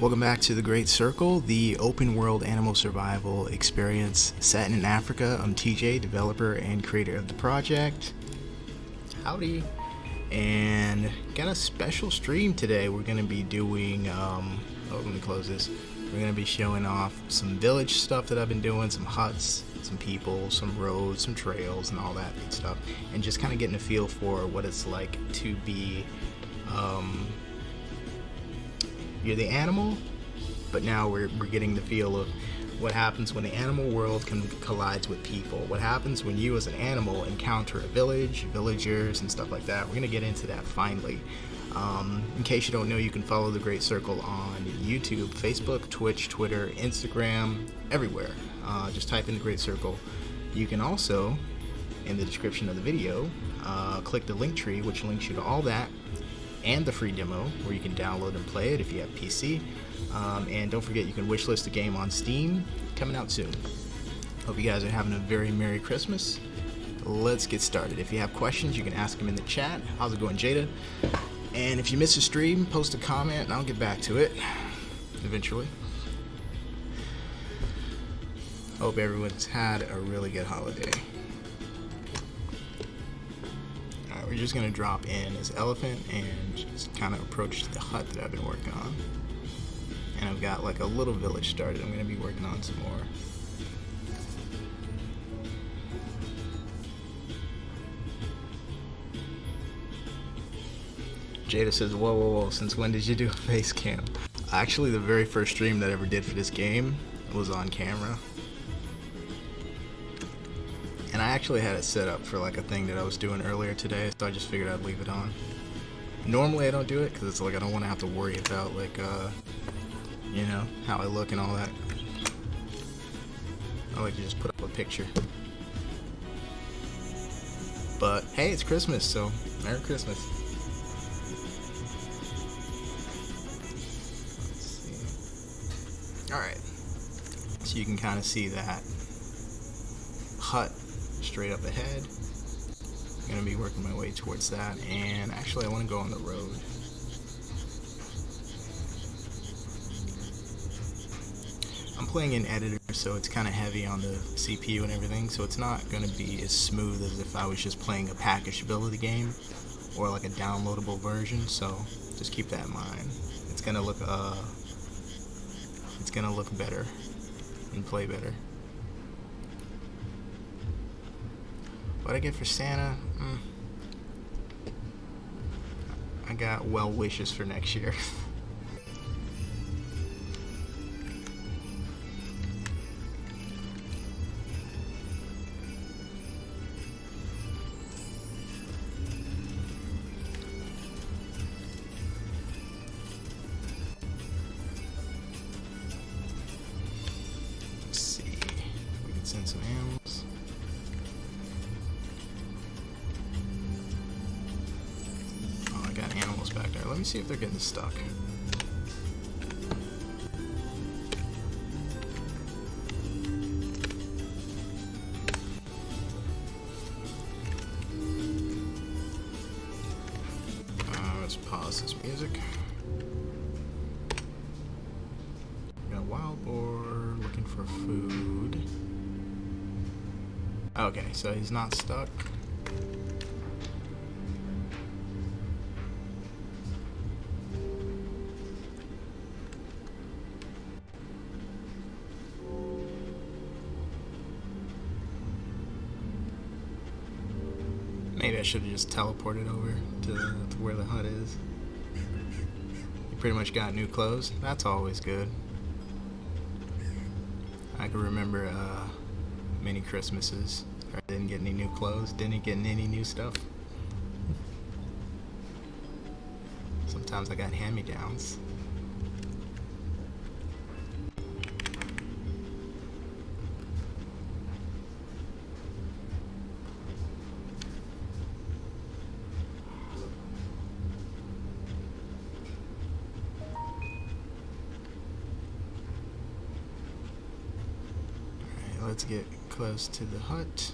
Welcome back to The Great Circle, the open world animal survival experience set in Africa. I'm TJ, developer and creator of the project. Howdy. And got a special stream today. We're going to be doing, let me close this. We're going to be showing off some village stuff that I've been doing, some huts, some people, some roads, some trails, and all that good stuff. And just kind of getting a feel for what it's like to be, you're the animal, but now we're getting the feel of what happens when the animal world collides with people. What happens when you as an animal encounter a village, villagers, and stuff like that. We're going to get into that finally. In case you don't know, you can follow The Great Circle on YouTube, Facebook, Twitch, Twitter, Instagram, everywhere. Just type in The Great Circle. You can also, in the description of the video, click the link tree, which links you to all that, and the free demo where you can download and play it if you have PC. And don't forget, you can wishlist the game on Steam, coming out soon. Hope you guys are having a very Merry Christmas. Let's get started. If you have questions, you can ask them in the chat. How's it going, Jada? And if you miss a stream, post a comment and I'll get back to it eventually. Hope everyone's had a really good holiday. We're just going to drop in as elephant and just kind of approach the hut that I've been working on. And I've got like a little village started. I'm going to be working on some more. Jada says, whoa, since when did you do a face cam? Actually, the very first stream that I ever did for this game was on camera. And I actually had it set up for like a thing that I was doing earlier today, so I just figured I'd leave it on. Normally I don't do it because it's like I don't want to have to worry about like, you know, how I look and all that. I like to just put up a picture. But hey, it's Christmas, so Merry Christmas. Let's see. Alright. So you can kind of see that hut straight up ahead. I'm gonna be working my way towards that, and actually I want to go on the road. I'm playing in editor, so it's kind of heavy on the CPU and everything, so it's not gonna be as smooth as if I was just playing a packaged ability game or like a downloadable version, so just keep that in mind. It's gonna look better and play better. What I get for Santa? I got well wishes for next year. Let's see if we can send some animals. Animals back there. Let me see if they're getting stuck. Let's pause this music. Got a wild boar looking for food. Okay, so he's not stuck. Maybe I should have just teleported over to where the hut is. You pretty much got new clothes. That's always good. I can remember many Christmases where I didn't get any new clothes, didn't get any new stuff. Sometimes I got hand-me-downs. Let's get close to the hut.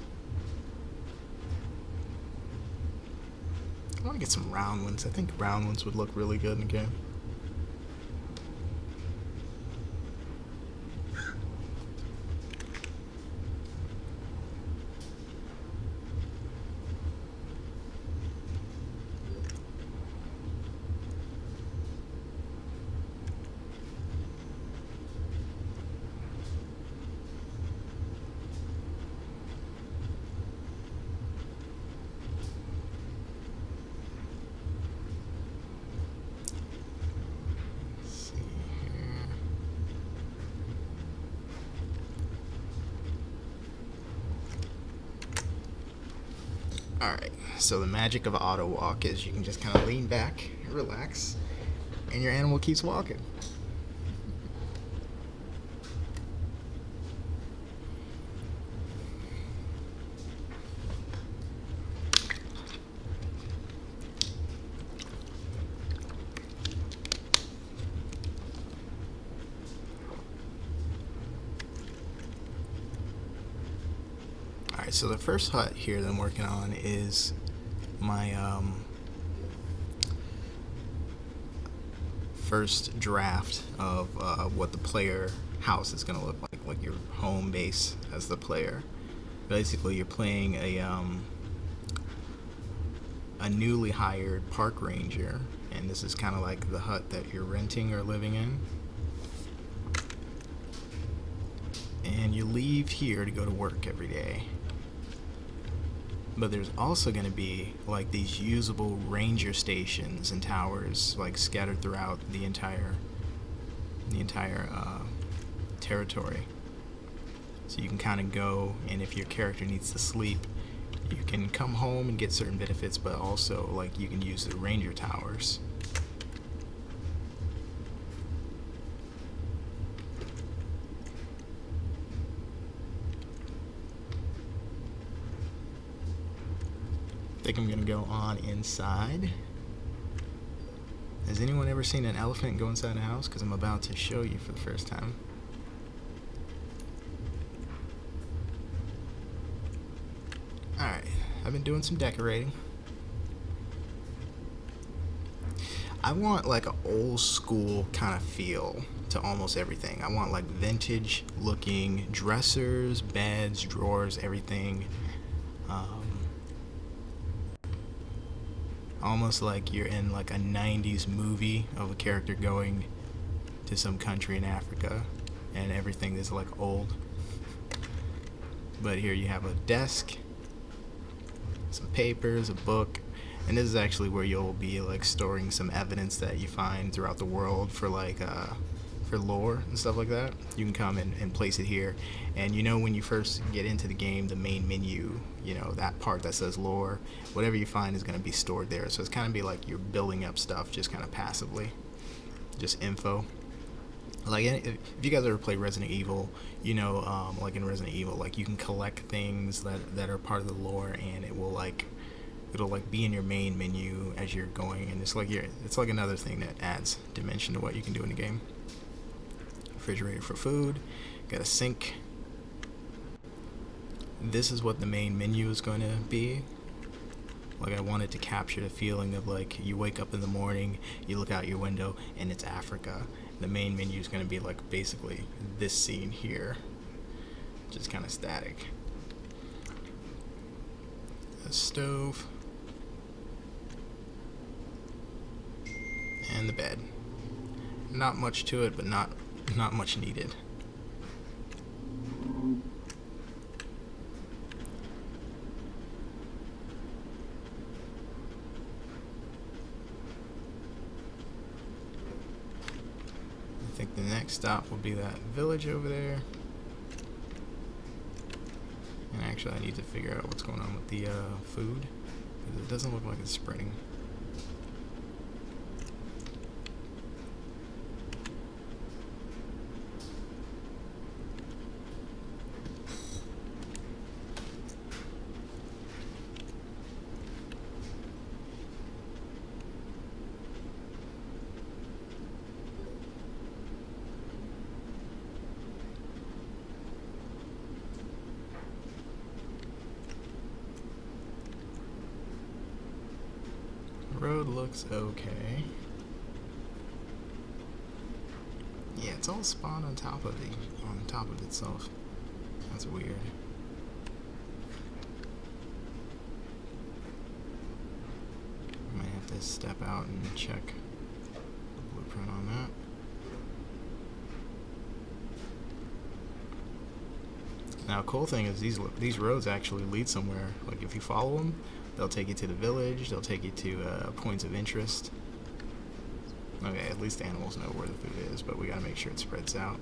I want to get some round ones. I think round ones would look really good in the game. Alright, so the magic of auto walk is you can just kind of lean back, relax, and your animal keeps walking. Alright, so the first hut here that I'm working on is my first draft of what the player house is going to look like your home base as the player. Basically, you're playing a newly hired park ranger, and this is kind of like the hut that you're renting or living in. And you leave here to go to work every day. But there's also going to be like these usable ranger stations and towers like scattered throughout the entire territory. So you can kind of go, and if your character needs to sleep, you can come home and get certain benefits, but also like you can use the ranger towers. I think I'm gonna go on inside. Has anyone ever seen an elephant go inside a house? Because I'm about to show you for the first time. Alright, I've been doing some decorating. I want like an old school kind of feel to almost everything. I want like vintage looking dressers, beds, drawers, everything. Almost like you're in like a 90s movie of a character going to some country in Africa and everything is like old. But here you have a desk, some papers, a book, and this is actually where you'll be like storing some evidence that you find throughout the world for like for lore and stuff like that. You can come and place it here, and you know when you first get into the game, the main menu, you know, that part that says lore, whatever you find is going to be stored there. So it's kind of be like you're building up stuff just kind of passively, just info. Like if you guys ever play Resident Evil, you know, like in Resident Evil, like you can collect things that are part of the lore, and it'll like be in your main menu as you're going, and it's like another thing that adds dimension to what you can do in the game. Refrigerator for food, got a sink. This is what the main menu is going to be. Like I wanted to capture the feeling of like you wake up in the morning, you look out your window, and it's Africa. The main menu is going to be like basically this scene here, just kind of static. A stove and the bed. Not much to it, but not much needed. I think the next stop will be that village over there. And actually I need to figure out what's going on with the food, because it doesn't look like it's spreading. Road looks okay. Yeah, it's all spawned on top of itself. That's weird. Might have to step out and check the blueprint on that. Now, cool thing is these roads actually lead somewhere. Like if you follow them, they'll take you to the village, they'll take you to points of interest. Okay, at least the animals know where the food is, but we gotta make sure it spreads out.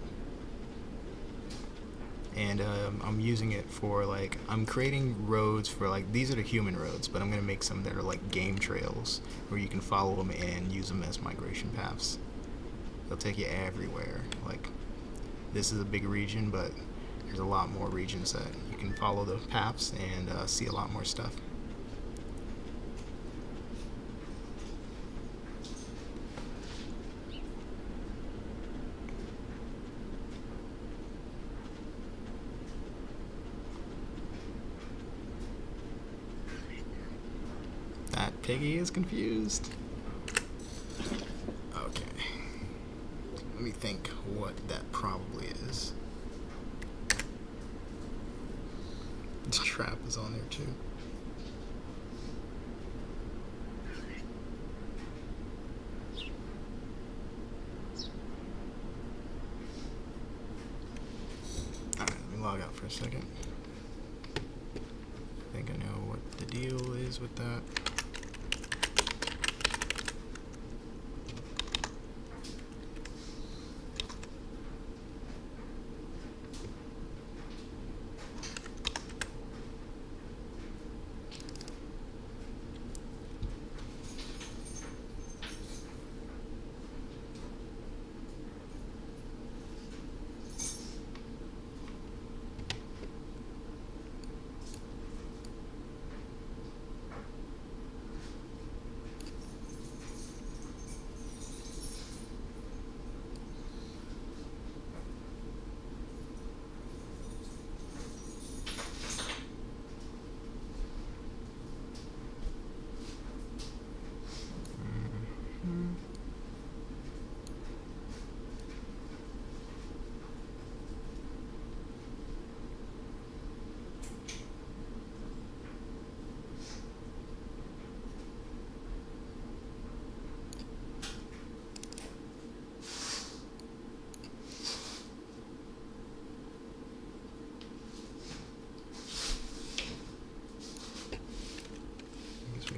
and I'm using it for like, I'm creating roads for like, these are the human roads, but I'm gonna make some that are like game trails where you can follow them and use them as migration paths. They'll take you everywhere. Like, this is a big region, but there's a lot more regions that you can follow the paths and see a lot more stuff. That piggy is confused. Okay. Let me think what that probably is. The trap is on there too. Alright, let me log out for a second. I think I know what the deal is with that.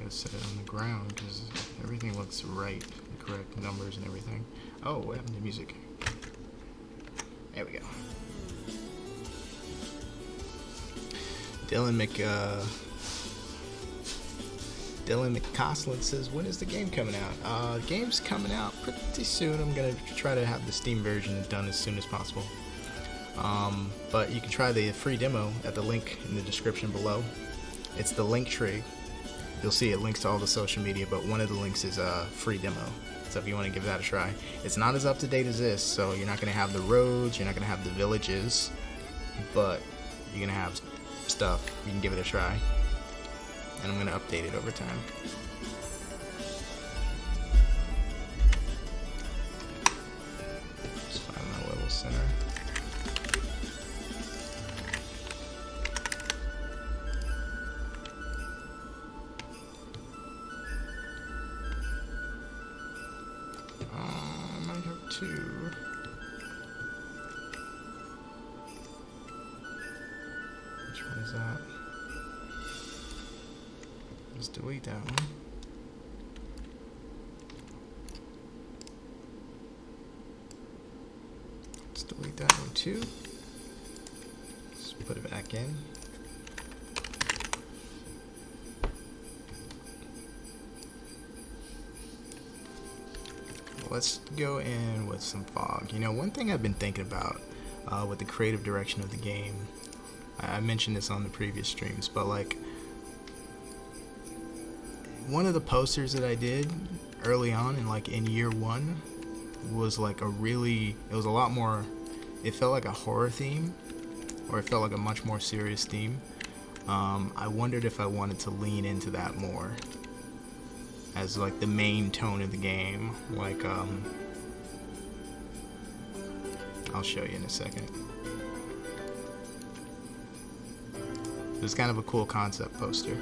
Set it on the ground because everything looks right, the correct numbers and everything. Oh, what happened to music? There we go. Dylan McCausland says, when is the game coming out? Game's coming out pretty soon. I'm gonna try to have the Steam version done as soon as possible. But you can try the free demo at the link in the description below. It's the link tree. You'll see it links to all the social media, but one of the links is a free demo. So if you want to give that a try, it's not as up to date as this, so you're not going to have the roads, you're not going to have the villages, but you're going to have stuff. You can give it a try, and I'm going to update it over time. Let's find my level center. Two. Which one is that? Let's delete that one. Let's delete that one too. Let's put it back in. Let's go in with some fog. You know, one thing I've been thinking about with the creative direction of the game, I mentioned this on the previous streams, but like one of the posters that I did early on in year one was like it was a lot more, it felt like a horror theme, or it felt like a much more serious theme. I wondered if I wanted to lean into that more as like the main tone of the game. Like I'll show you in a second. It was kind of a cool concept poster.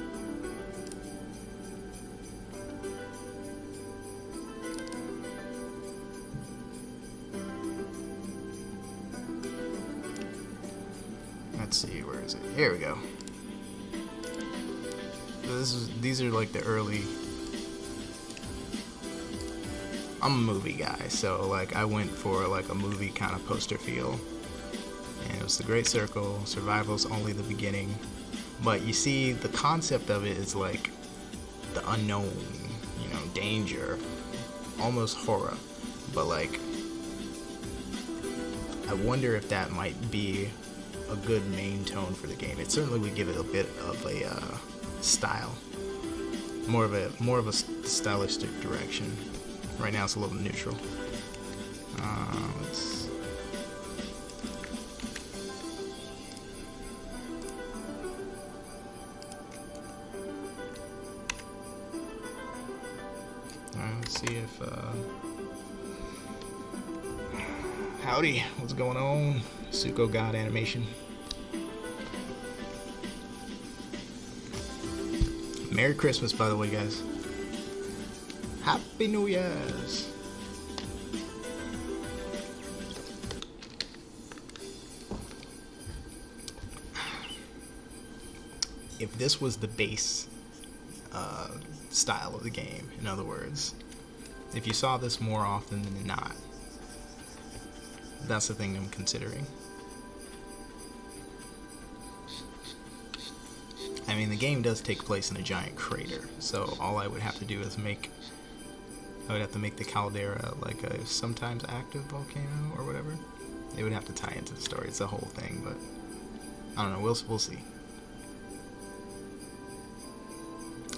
Let's see, where is it? Here we go. These are like the early. I'm a movie guy, so like I went for like a movie kind of poster feel, and it it's the Great Circle. Survival's only the beginning. But you see, the concept of it is like the unknown, you know, danger, almost horror. But like, I wonder if that might be a good main tone for the game. It certainly would give it a bit of a style, more of a stylistic direction. Right now, it's a little neutral. Let's see if howdy, what's going on? Suko God animation. Merry Christmas, by the way, guys. Happy New Year's. If this was the base style of the game, in other words, if you saw this more often than not, that's the thing I'm considering. I mean, the game does take place in a giant crater, so all I would have to do is I would have to make the caldera like a sometimes active volcano or whatever. It would have to tie into the story. It's the whole thing, but I don't know. We'll see.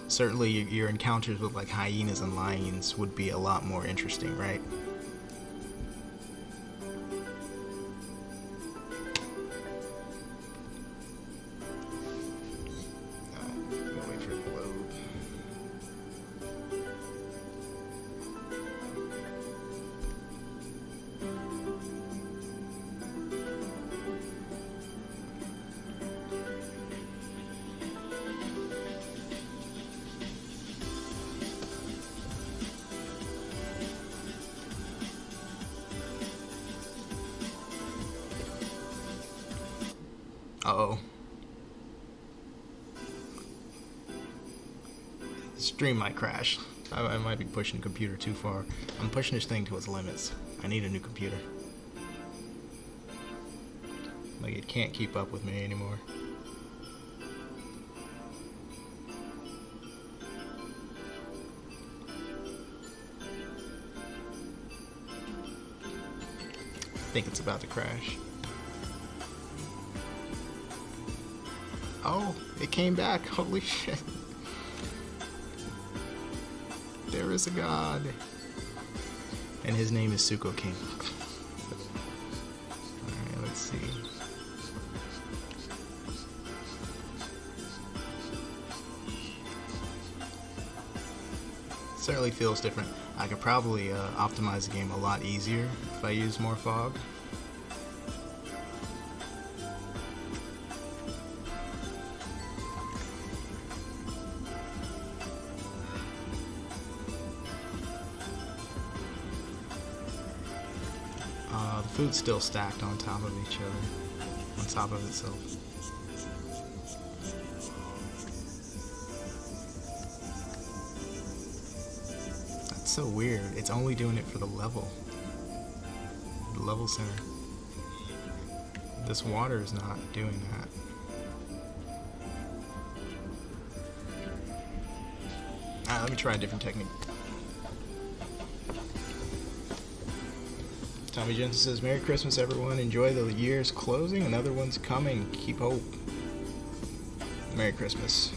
Certainly, your encounters with like hyenas and lions would be a lot more interesting, right? Wait for it to load. Uh-oh. Stream might crash. I might be pushing the computer too far. I'm pushing this thing to its limits. I need a new computer. Like, it can't keep up with me anymore. I think it's about to crash. Oh, it came back. Holy shit. There is a god. And his name is Suko King. Alright, let's see. Certainly feels different. I could probably optimize the game a lot easier if I use more fog. The food's still stacked on top of each other, on top of itself. That's so weird. It's only doing it for the level center. This water is not doing that. Let me try a different technique. Tommy Jensen says, Merry Christmas, everyone. Enjoy the year's closing. Another one's coming. Keep hope. Merry Christmas.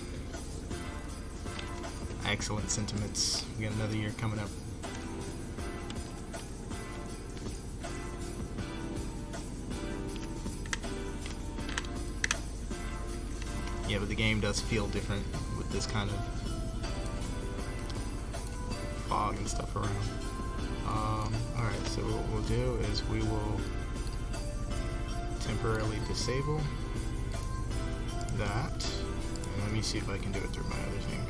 Excellent sentiments. We got another year coming up. Yeah, but the game does feel different with this kind of fog and stuff around. Alright, so what we'll do is we will temporarily disable that. And let me see if I can do it through my other thing.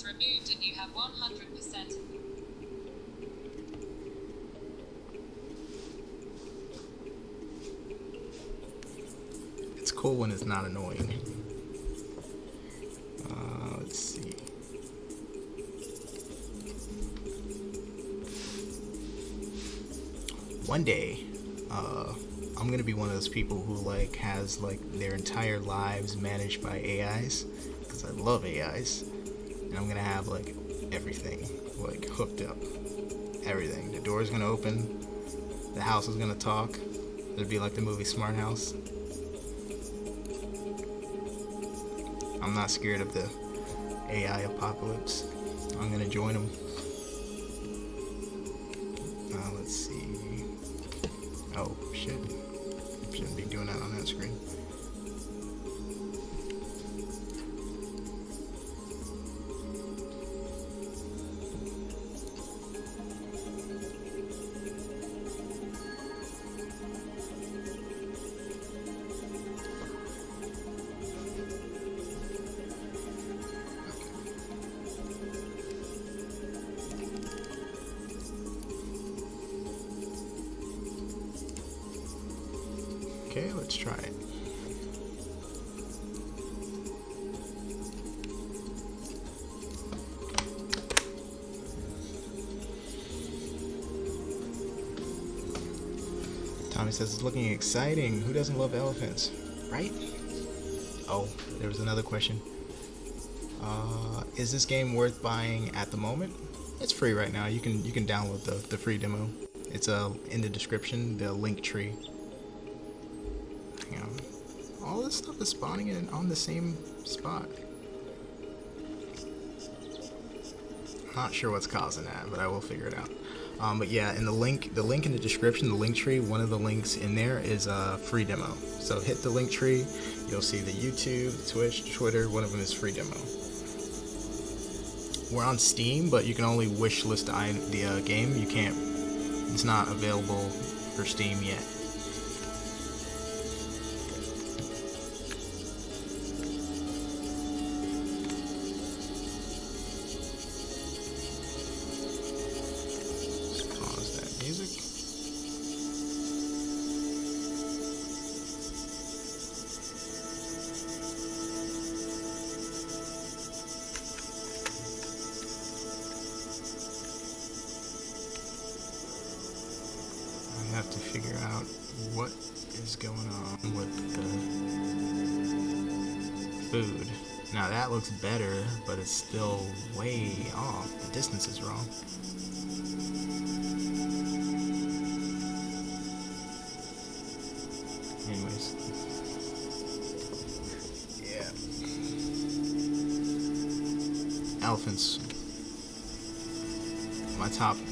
removed and you have 100%. It's cool when it's not annoying. Let's see. One day, I'm gonna be one of those people who like has like their entire lives managed by AIs, because I love AIs, and I'm gonna have like everything like hooked up, everything. The door's gonna open, the house is gonna talk. It'll be like the movie Smart House. I'm not scared of the AI apocalypse. I'm gonna join them. Let's see. Oh shit. Shouldn't be doing that on that screen. Okay, let's try it. Tommy says it's looking exciting. Who doesn't love elephants? Right? Oh, there was another question. Is this game worth buying at the moment? It's free right now. You can download the free demo. It's in the description, the link tree. Hang on. All this stuff is spawning in on the same spot. Not sure what's causing that, but I will figure it out. But yeah, in the link in the description, the link tree, one of the links in there is a free demo. So hit the link tree, you'll see the YouTube, Twitch, Twitter. One of them is free demo. We're on Steam, but you can only wishlist the game. You can't. It's not available for Steam yet. Have to figure out what is going on with the food. Now that looks better, but it's still way off. The distance is wrong. Anyways. Yeah. Elephants.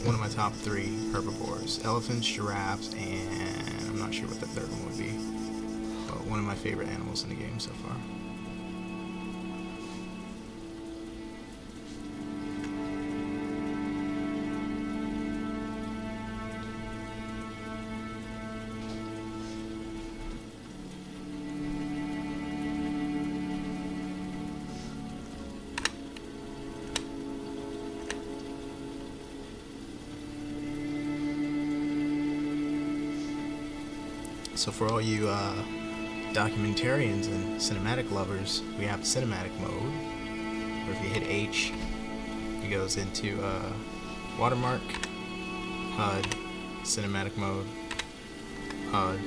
One of my top 3 herbivores. Elephants, giraffes, and I'm not sure what the third one would be. But one of my favorite animals in the game so far. So for all you documentarians and cinematic lovers, we have cinematic mode, where if you hit H, it goes into watermark, HUD, cinematic mode, HUD,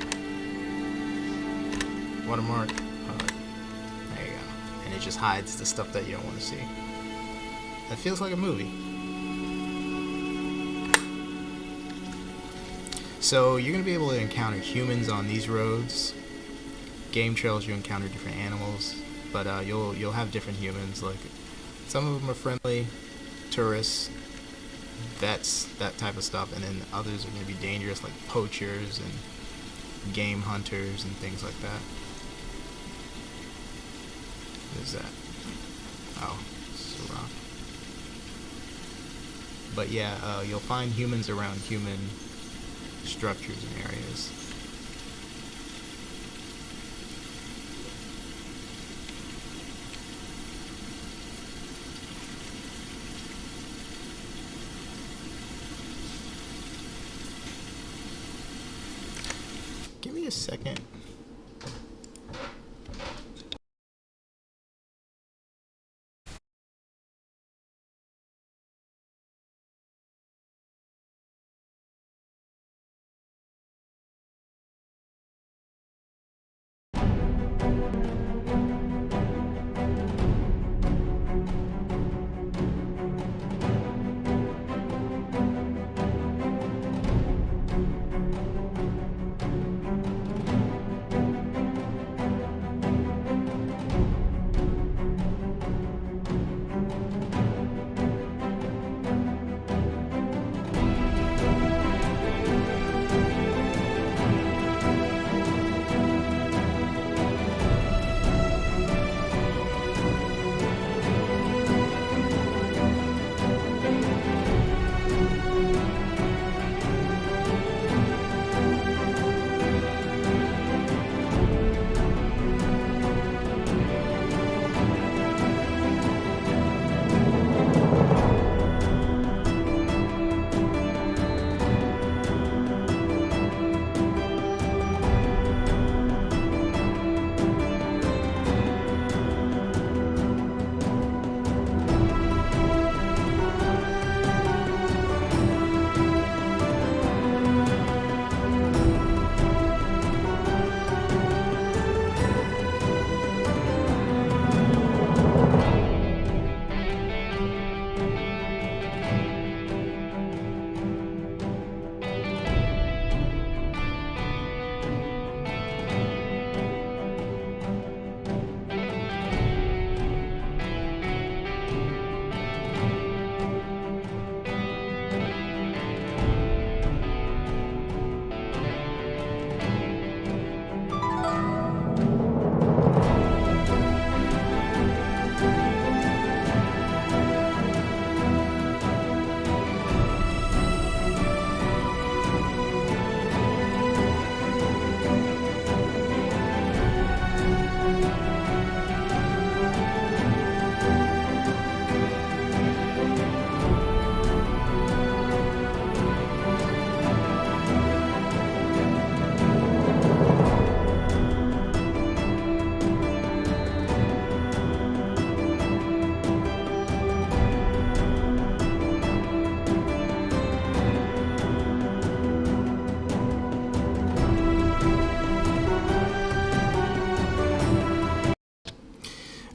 watermark, HUD. There you go. And it just hides the stuff that you don't want to see. That feels like a movie. So you're going to be able to encounter humans on these roads. Game trails, you encounter different animals, but you'll have different humans. Like some of them are friendly, tourists, vets, that type of stuff, and then others are going to be dangerous, like poachers and game hunters and things like that. What is that? Oh, it's a rock. But yeah, you'll find humans around human structures and areas. a second.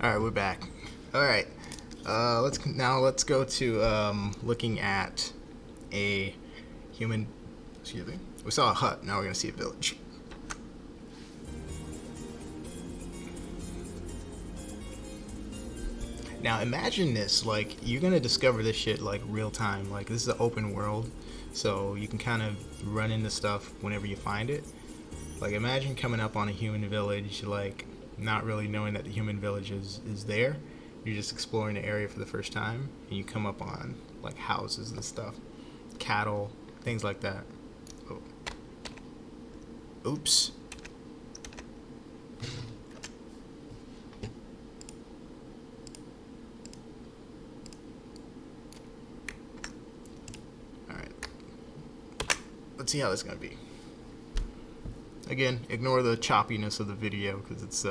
All right, we're back. All right, let's go to looking at a human. Excuse me. We saw a hut. Now we're gonna see a village. Now imagine this, like you're gonna discover this shit like real time. Like this is an open world, so you can kind of run into stuff whenever you find it. Like imagine coming up on a human village, like not really knowing that the human village is there. You're just exploring the area for the first time, and you come up on like houses and stuff, cattle, things like that. Oh. Oops. Alright. Let's see how this is going to be. Again, ignore the choppiness of the video because it's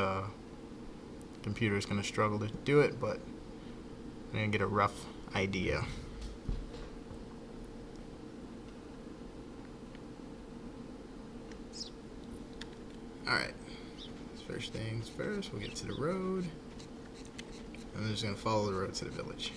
computer's going to struggle to do it, but I'm going to get a rough idea. Alright, first things first, we'll get to the road. And I'm just going to follow the road to the village.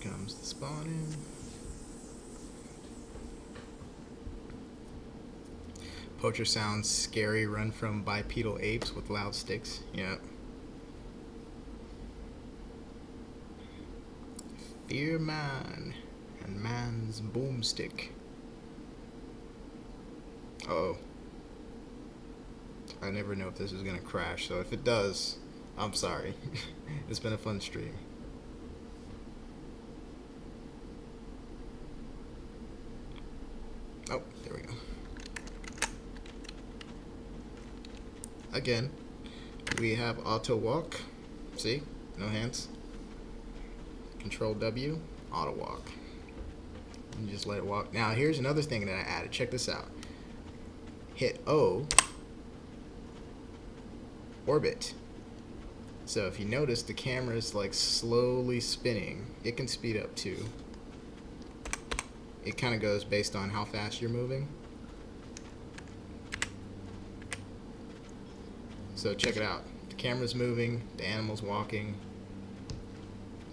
Here comes the spawning. Poacher sounds scary, run from bipedal apes with loud sticks. Yeah. Fear man and man's boomstick. Uh-oh. I never know if this is gonna crash, so if it does, I'm sorry. It's been a fun stream. Oh, there we go. again, we have auto walk. See? No hands. Control W, auto walk. And just let it walk. Now here's another thing that I added. Check this out. Hit O, orbit. So if you notice, the camera is like slowly spinning. It can speed up too. It kind of goes based on how fast you're moving. So check it out. The camera's moving, the animal's walking,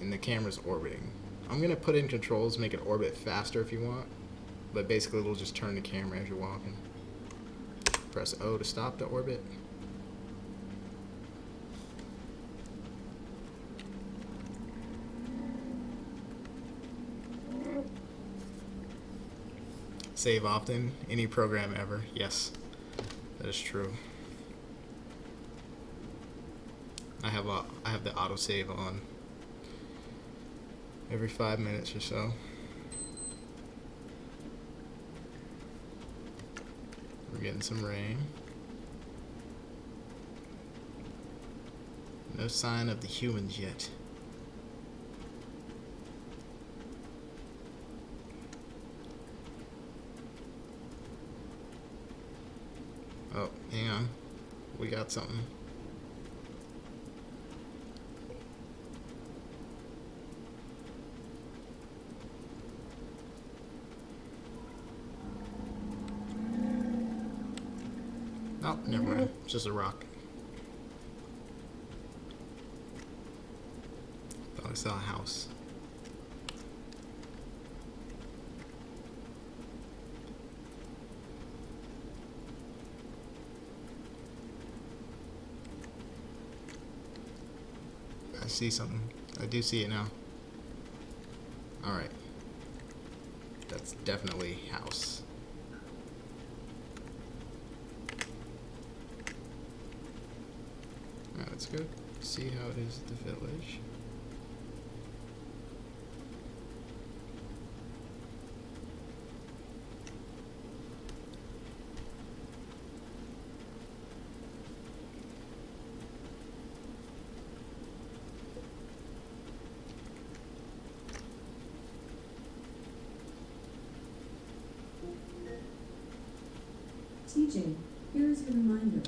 and the camera's orbiting. I'm gonna put in controls, make it orbit faster if you want, but basically it'll just turn the camera as you're walking. Press O to stop the orbit. Save often, any program ever. Yes, that is true. I have the autosave on every 5 minutes or so. We're getting some rain. No sign of the humans yet. Oh, hang on. We got something. Oh, never mind. It's just a rock. Thought I saw a house. I see something. I do see it now. Alright. That's definitely house. Alright, let's go see how it is at the village. TJ, here is your reminder.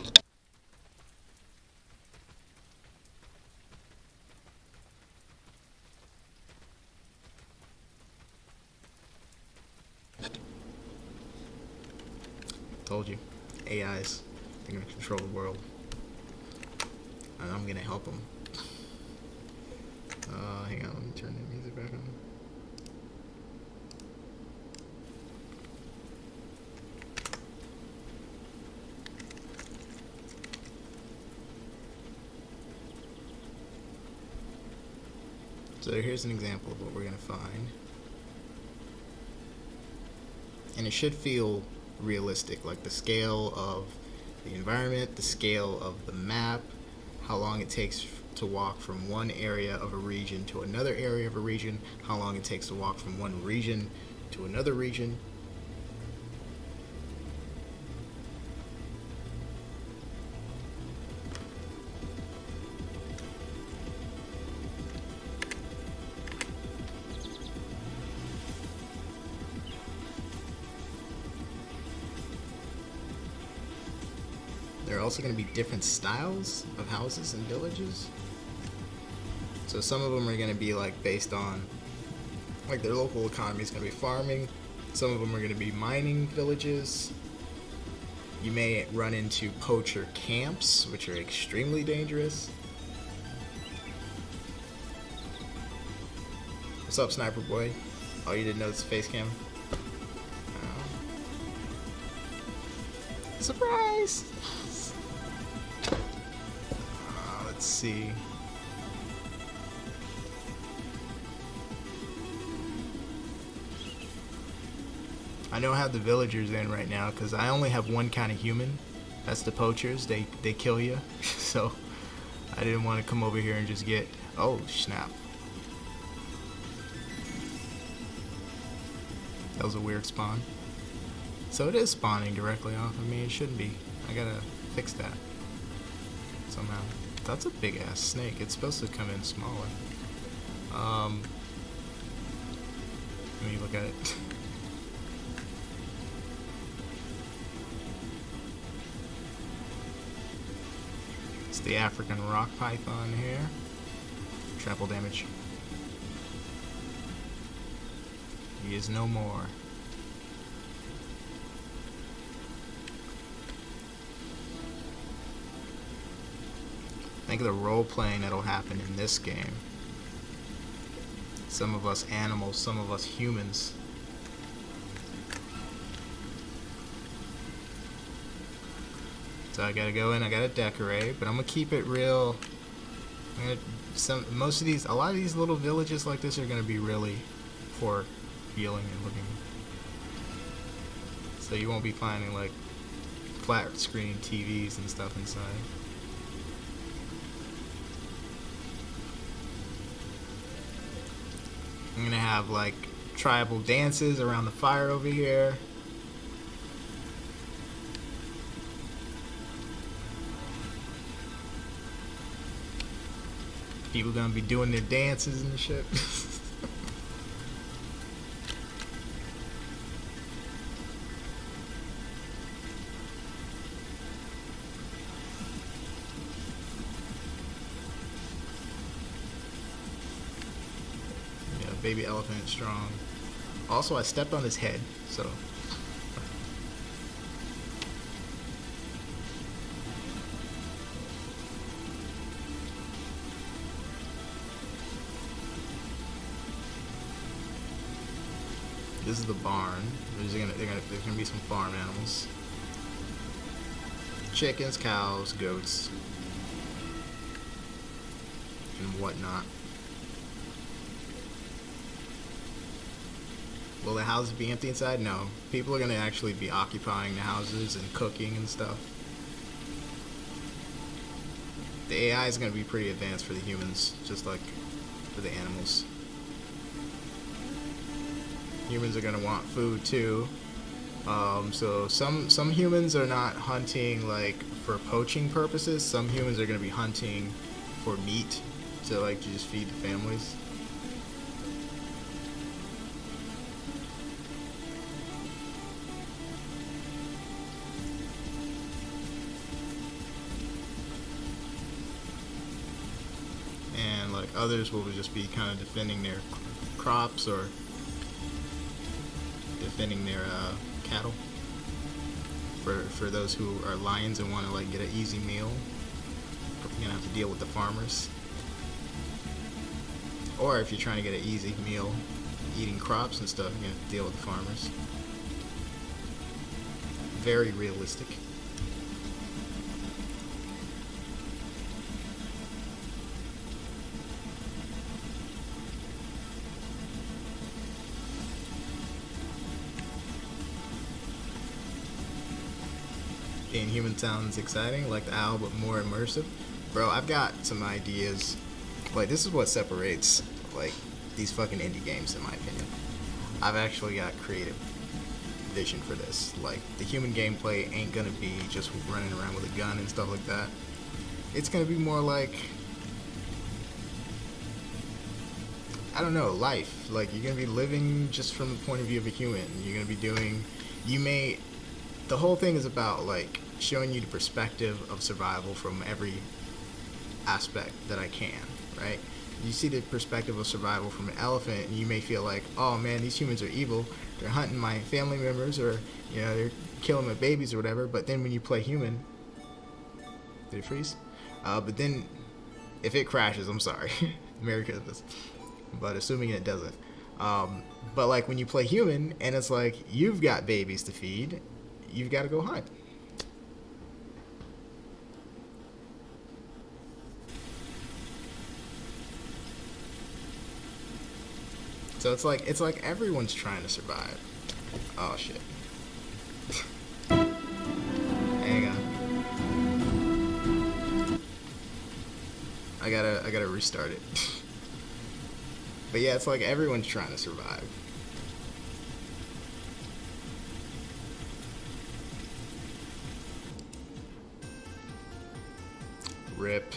Told you. AIs. They're gonna control the world. And I'm gonna help them. Hang on, let me turn the music back on. So here's an example of what we're gonna find. And it should feel realistic, like the scale of the environment, the scale of the map, how long it takes to walk from one area of a region to another area of a region, how long it takes to walk from one region to another region. There are also going to be different styles of houses and villages. So some of them are going to be like based on, like their local economy is going to be farming. Some of them are going to be mining villages. You may run into poacher camps, which are extremely dangerous. What's up, sniper boy? Oh, you didn't know it's a face cam? Oh. Surprise! Let's see. I know I have the villagers in right now because I only have one kind of human. That's the poachers. They kill you. So I didn't want to come over here and just get... Oh, snap. That was a weird spawn. So it is spawning directly off of me. It shouldn't be. I gotta fix that. somehow. That's a big ass snake. It's supposed to come in smaller. Let me look at it. It's the African rock python here. Trample damage. He is no more. Think of the role playing that'll happen in this game. Some of us animals, some of us humans. So I gotta go in, I gotta decorate, but I'm gonna keep it real. A lot of these little villages like this are gonna be really poor feeling and looking. So you won't be finding like flat screen TVs and stuff inside. I'm gonna have like tribal dances around the fire over here. People gonna be doing their dances and shit. Yeah, baby elephant strong. Also, I stepped on his head, so. This is the barn. There's gonna be some farm animals. Chickens, cows, goats, and whatnot. Will the houses be empty inside? No. People are gonna actually be occupying the houses and cooking and stuff. The AI is gonna be pretty advanced for the humans, just like for the animals. Humans are gonna want food too. So some humans are not hunting like for poaching purposes. Some humans are gonna be hunting for meat to like just feed the families. And like others will just be kind of defending their crops or defending their cattle. For those who are lions and want to like get an easy meal, you're gonna have to deal with the farmers. Or if you're trying to get an easy meal, eating crops and stuff, you're gonna have to deal with the farmers. Very realistic. Being human sounds exciting, like the owl, but more immersive. Bro, I've got some ideas. Like, this is what separates, like, these fucking indie games, in my opinion. I've actually got creative vision for this. Like, the human gameplay ain't gonna be just running around with a gun and stuff like that. It's gonna be more like, I don't know, life. Like, you're gonna be living just from the point of view of a human. You're gonna be doing, the whole thing is about, like, showing you the perspective of survival from every aspect that I can, right? You see the perspective of survival from an elephant, and you may feel like, oh man, these humans are evil. They're hunting my family members, or, you know, they're killing my babies or whatever. But then when you play human, did it freeze? But then, if it crashes, I'm sorry. Merry Christmas. But assuming it doesn't. But like when you play human, and it's like, you've got babies to feed, you've got to go hunt. So it's like everyone's trying to survive. Oh shit. Hang on. I gotta restart it. But yeah, it's like everyone's trying to survive. Rip.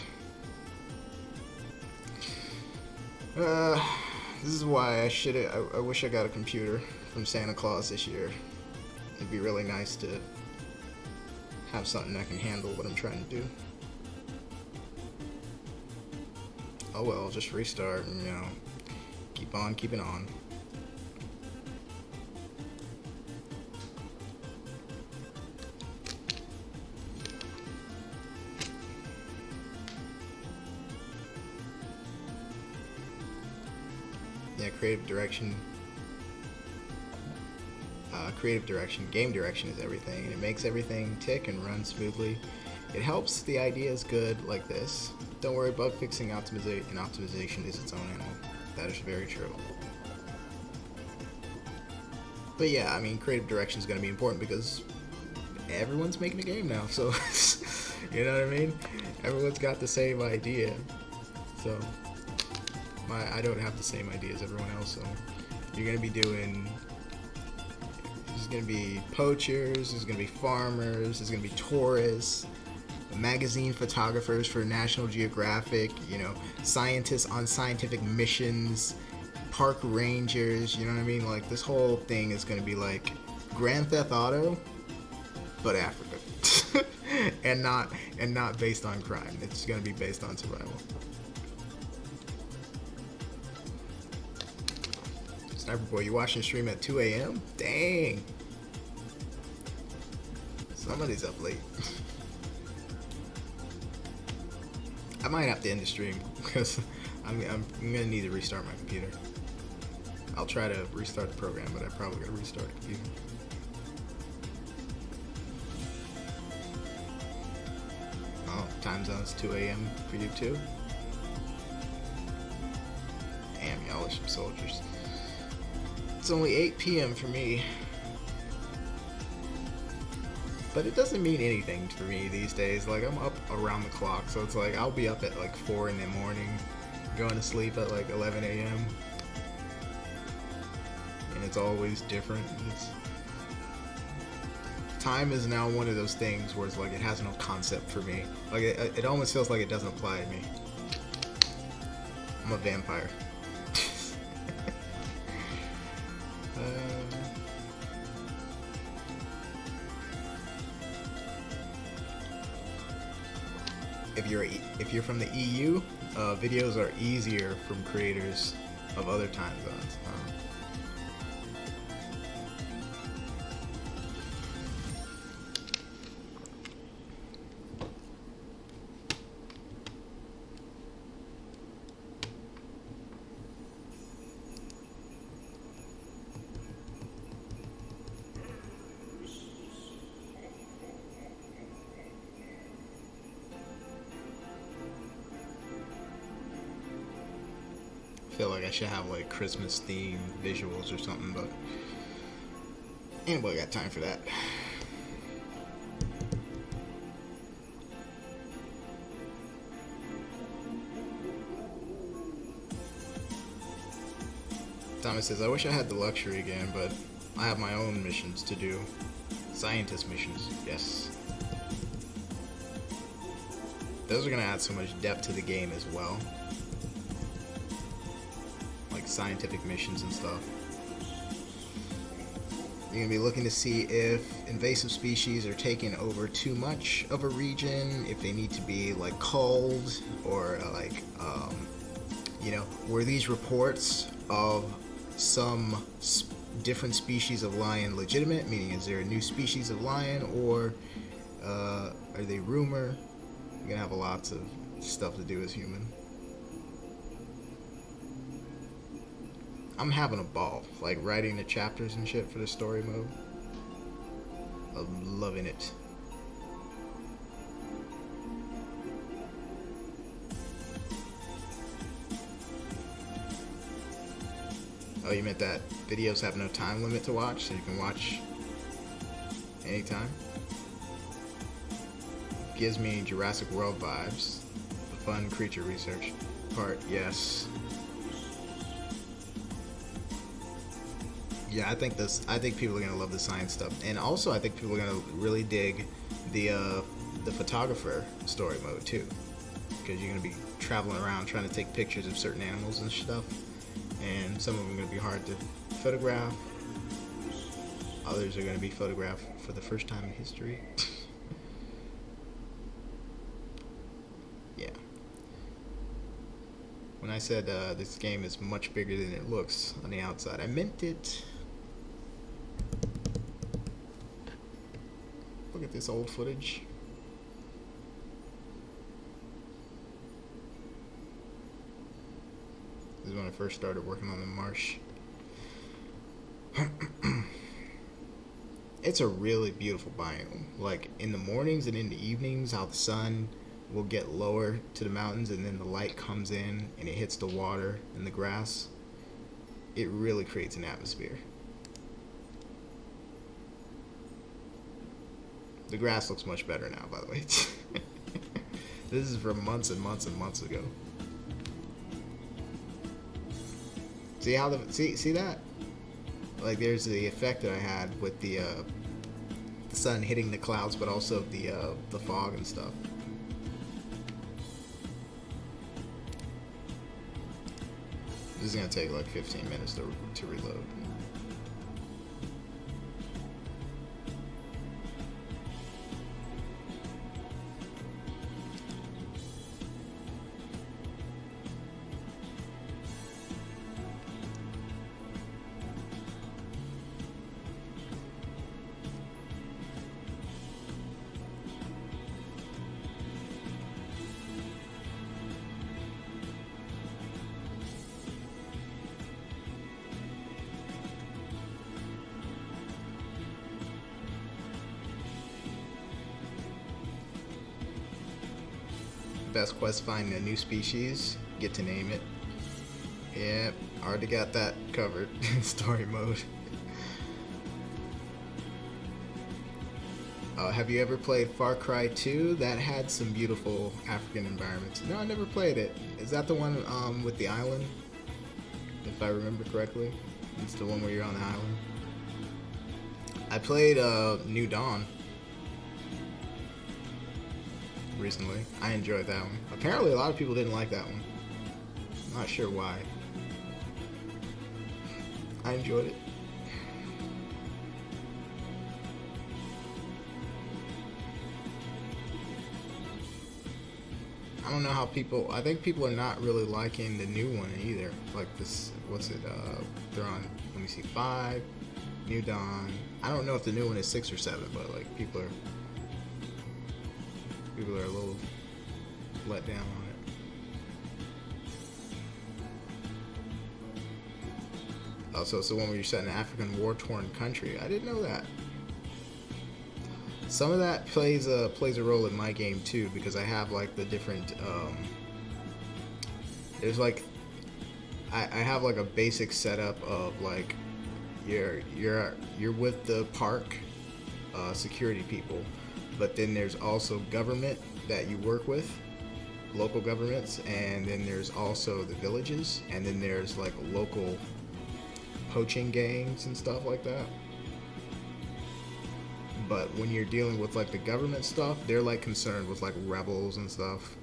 This is why I wish I got a computer from Santa Claus this year. It'd be really nice to have something that can handle what I'm trying to do. Oh well, I'll just restart and, keep on keeping on. Yeah, creative direction, game direction is everything, and it makes everything tick and run smoothly. It helps the ideas good like this. Don't worry, bug fixing optimization is its own animal. That is very true. But yeah, I mean, creative direction is going to be important because everyone's making a game now, so you know what I mean? Everyone's got the same idea, so I don't have the same idea as everyone else, so you're going to be doing, there's going to be poachers, there's going to be farmers, there's going to be tourists, magazine photographers for National Geographic, scientists on scientific missions, park rangers, you know what I mean? Like, this whole thing is going to be like Grand Theft Auto, but Africa. and not based on crime. It's going to be based on survival. Sniper Boy, you watching the stream at 2 a.m.? Dang. Somebody's up late. I might have to end the stream because I'm gonna need to restart my computer. I'll try to restart the program, but I probably gotta restart the computer. Oh, time zone's 2 a.m. for you too? Damn, y'all are some soldiers. It's only 8 p.m. for me. But it doesn't mean anything for me these days. Like, I'm up around the clock, so it's like I'll be up at like 4 in the morning, going to sleep at like 11 a.m. And it's always different. Time is now one of those things where it's like it has no concept for me. Like, it almost feels like it doesn't apply to me. I'm a vampire. If you're from the EU, videos are easier from creators of other time zones. I feel like I should have like Christmas themed visuals or something, but ain't nobody got time for that. Thomas says, I wish I had the luxury again, but I have my own missions to do. Scientist missions, yes. Those are gonna add so much depth to the game as well. Scientific missions and stuff. You're gonna be looking to see if invasive species are taking over too much of a region, if they need to be like culled, or were these reports of some different species of lion legitimate? Meaning, is there a new species of lion, or are they rumor? You're gonna have lots of stuff to do as human. I'm having a ball, like writing the chapters and shit for the story mode. I'm loving it. Oh, you meant that videos have no time limit to watch, so you can watch anytime? Gives me Jurassic World vibes. The fun creature research part, yes. Yeah, I think people are gonna love the science stuff, and also I think people are gonna really dig the photographer story mode too. because you're going to be traveling around trying to take pictures of certain animals and stuff, and some of them are going to be hard to photograph. Others are going to be photographed for the first time in history. Yeah. When I said this game is much bigger than it looks on the outside, I meant it. Look at this old footage. This is when I first started working on the marsh. It's a really beautiful biome. Like in the mornings and in the evenings, how the sun will get lower to the mountains and then the light comes in and it hits the water and the grass. It really creates an atmosphere. The grass looks much better now, by the way. This is from months and months and months ago. See how see that? Like there's the effect that I had with the sun hitting the clouds, but also the fog and stuff. This is gonna take like 15 minutes to reload. Best quest, find a new species, get to name it. Yep, already got that covered in story mode. Have you ever played Far Cry 2? That had some beautiful African environments. No, I never played it. Is that the one with the island? If I remember correctly. It's the one where you're on the island. I played New Dawn recently. I enjoyed that one. Apparently a lot of people didn't like that one. Not sure why. I enjoyed it. I don't know how people, I think people are not really liking the new one either. Like this, what's it, they're on, let me see, 5, New Dawn. I don't know if the new one is 6 or 7, but like people are a little let down on it. Oh, so it's the one where you're set in an African war-torn country. I didn't know that. Some of that plays a role in my game too, because I have like the different there's like I have like a basic setup of like you're with the park security people, but then there's also government that you work with, local governments, and then there's also the villages, and then there's like local poaching gangs and stuff like that. But when you're dealing with like the government stuff, they're like concerned with like rebels and stuff,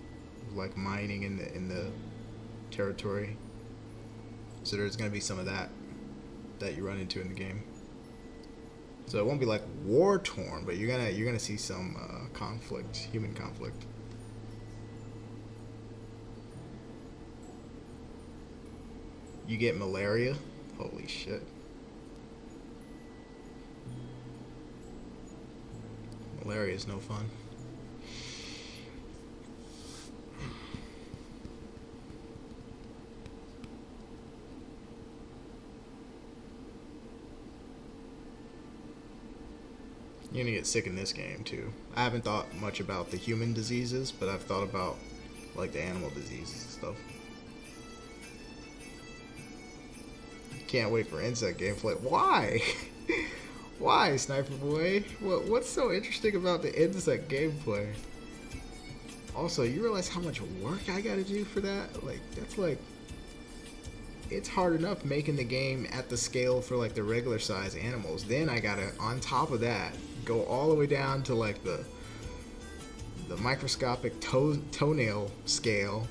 like mining in the territory. So there's gonna be some of that you run into in the game. So it won't be like war torn, but you're gonna see some conflict, human conflict. You get malaria? Holy shit. Malaria is no fun. You're gonna get sick in this game too. I haven't thought much about the human diseases, but I've thought about like the animal diseases and stuff. Can't wait for insect gameplay. Why? Why, Sniper Boy? What's so interesting about the insect gameplay? Also, you realize how much work I gotta do for that? Like, that's like... It's hard enough making the game at the scale for like the regular size animals. Then I gotta, on top of that, go all the way down to like the the microscopic toenail scale,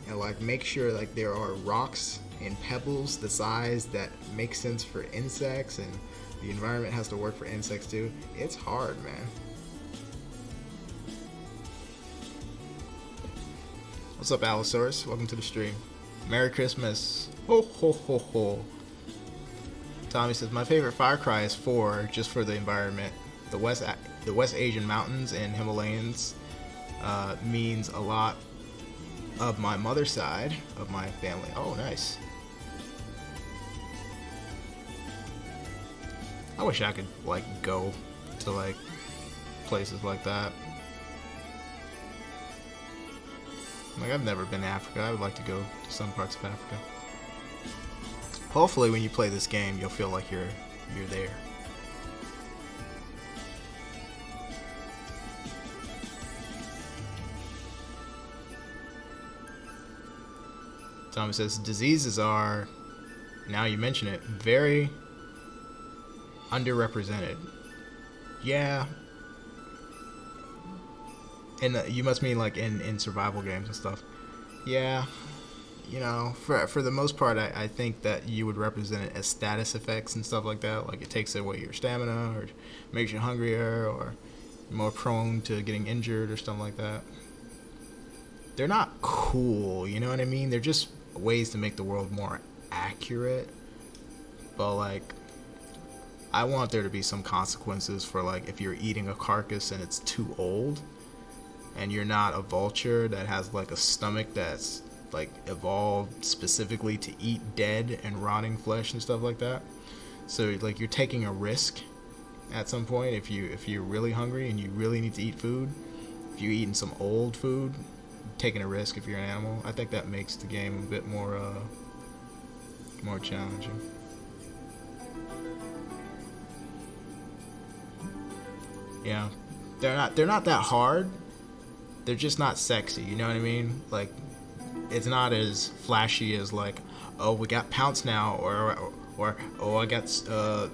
and like make sure like there are rocks and pebbles the size that make sense for insects, and the environment has to work for insects too. It's hard, man. What's up, Allosaurus? Welcome to the stream. Merry Christmas. Ho ho ho ho. Tommy says, my favorite Far Cry is 4, just for the environment. The West Asian mountains and Himalayas means a lot of my mother's side of my family. Oh, nice. I wish I could like go to like places like that. Like, I've never been to Africa. I would like to go to some parts of Africa. Hopefully when you play this game you'll feel like you're there. Tommy says diseases are, now you mention it, very underrepresented. Yeah. And you must mean like in survival games and stuff. Yeah. You know, for the most part, I think that you would represent it as status effects and stuff like that. Like it takes away your stamina, or makes you hungrier, or more prone to getting injured or something like that. They're not cool, you know what I mean? They're just ways to make the world more accurate. But like, I want there to be some consequences for like if you're eating a carcass and it's too old, and you're not a vulture that has like a stomach that's like evolved specifically to eat dead and rotting flesh and stuff like that. So like you're taking a risk at some point if you're really hungry and you really need to eat food. If you're eating some old food, taking a risk if you're an animal. I think that makes the game a bit more challenging. Yeah, they're not that hard. They're just not sexy, you know what I mean? Like, it's not as flashy as like, oh, we got pounce now, or oh, I got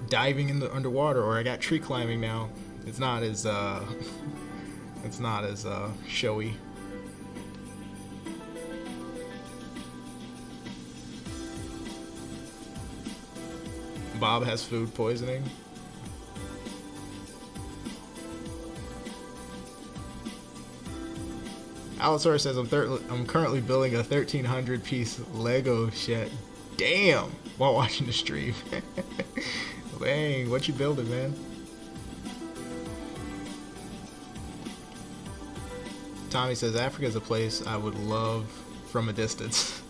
diving in the underwater, or I got tree climbing now. It's not as showy. Bob has food poisoning. Allosaurus says, I'm currently building a 1,300 piece Lego set. Damn! While watching the stream. Dang, what you building, man? Tommy says, Africa is a place I would love from a distance.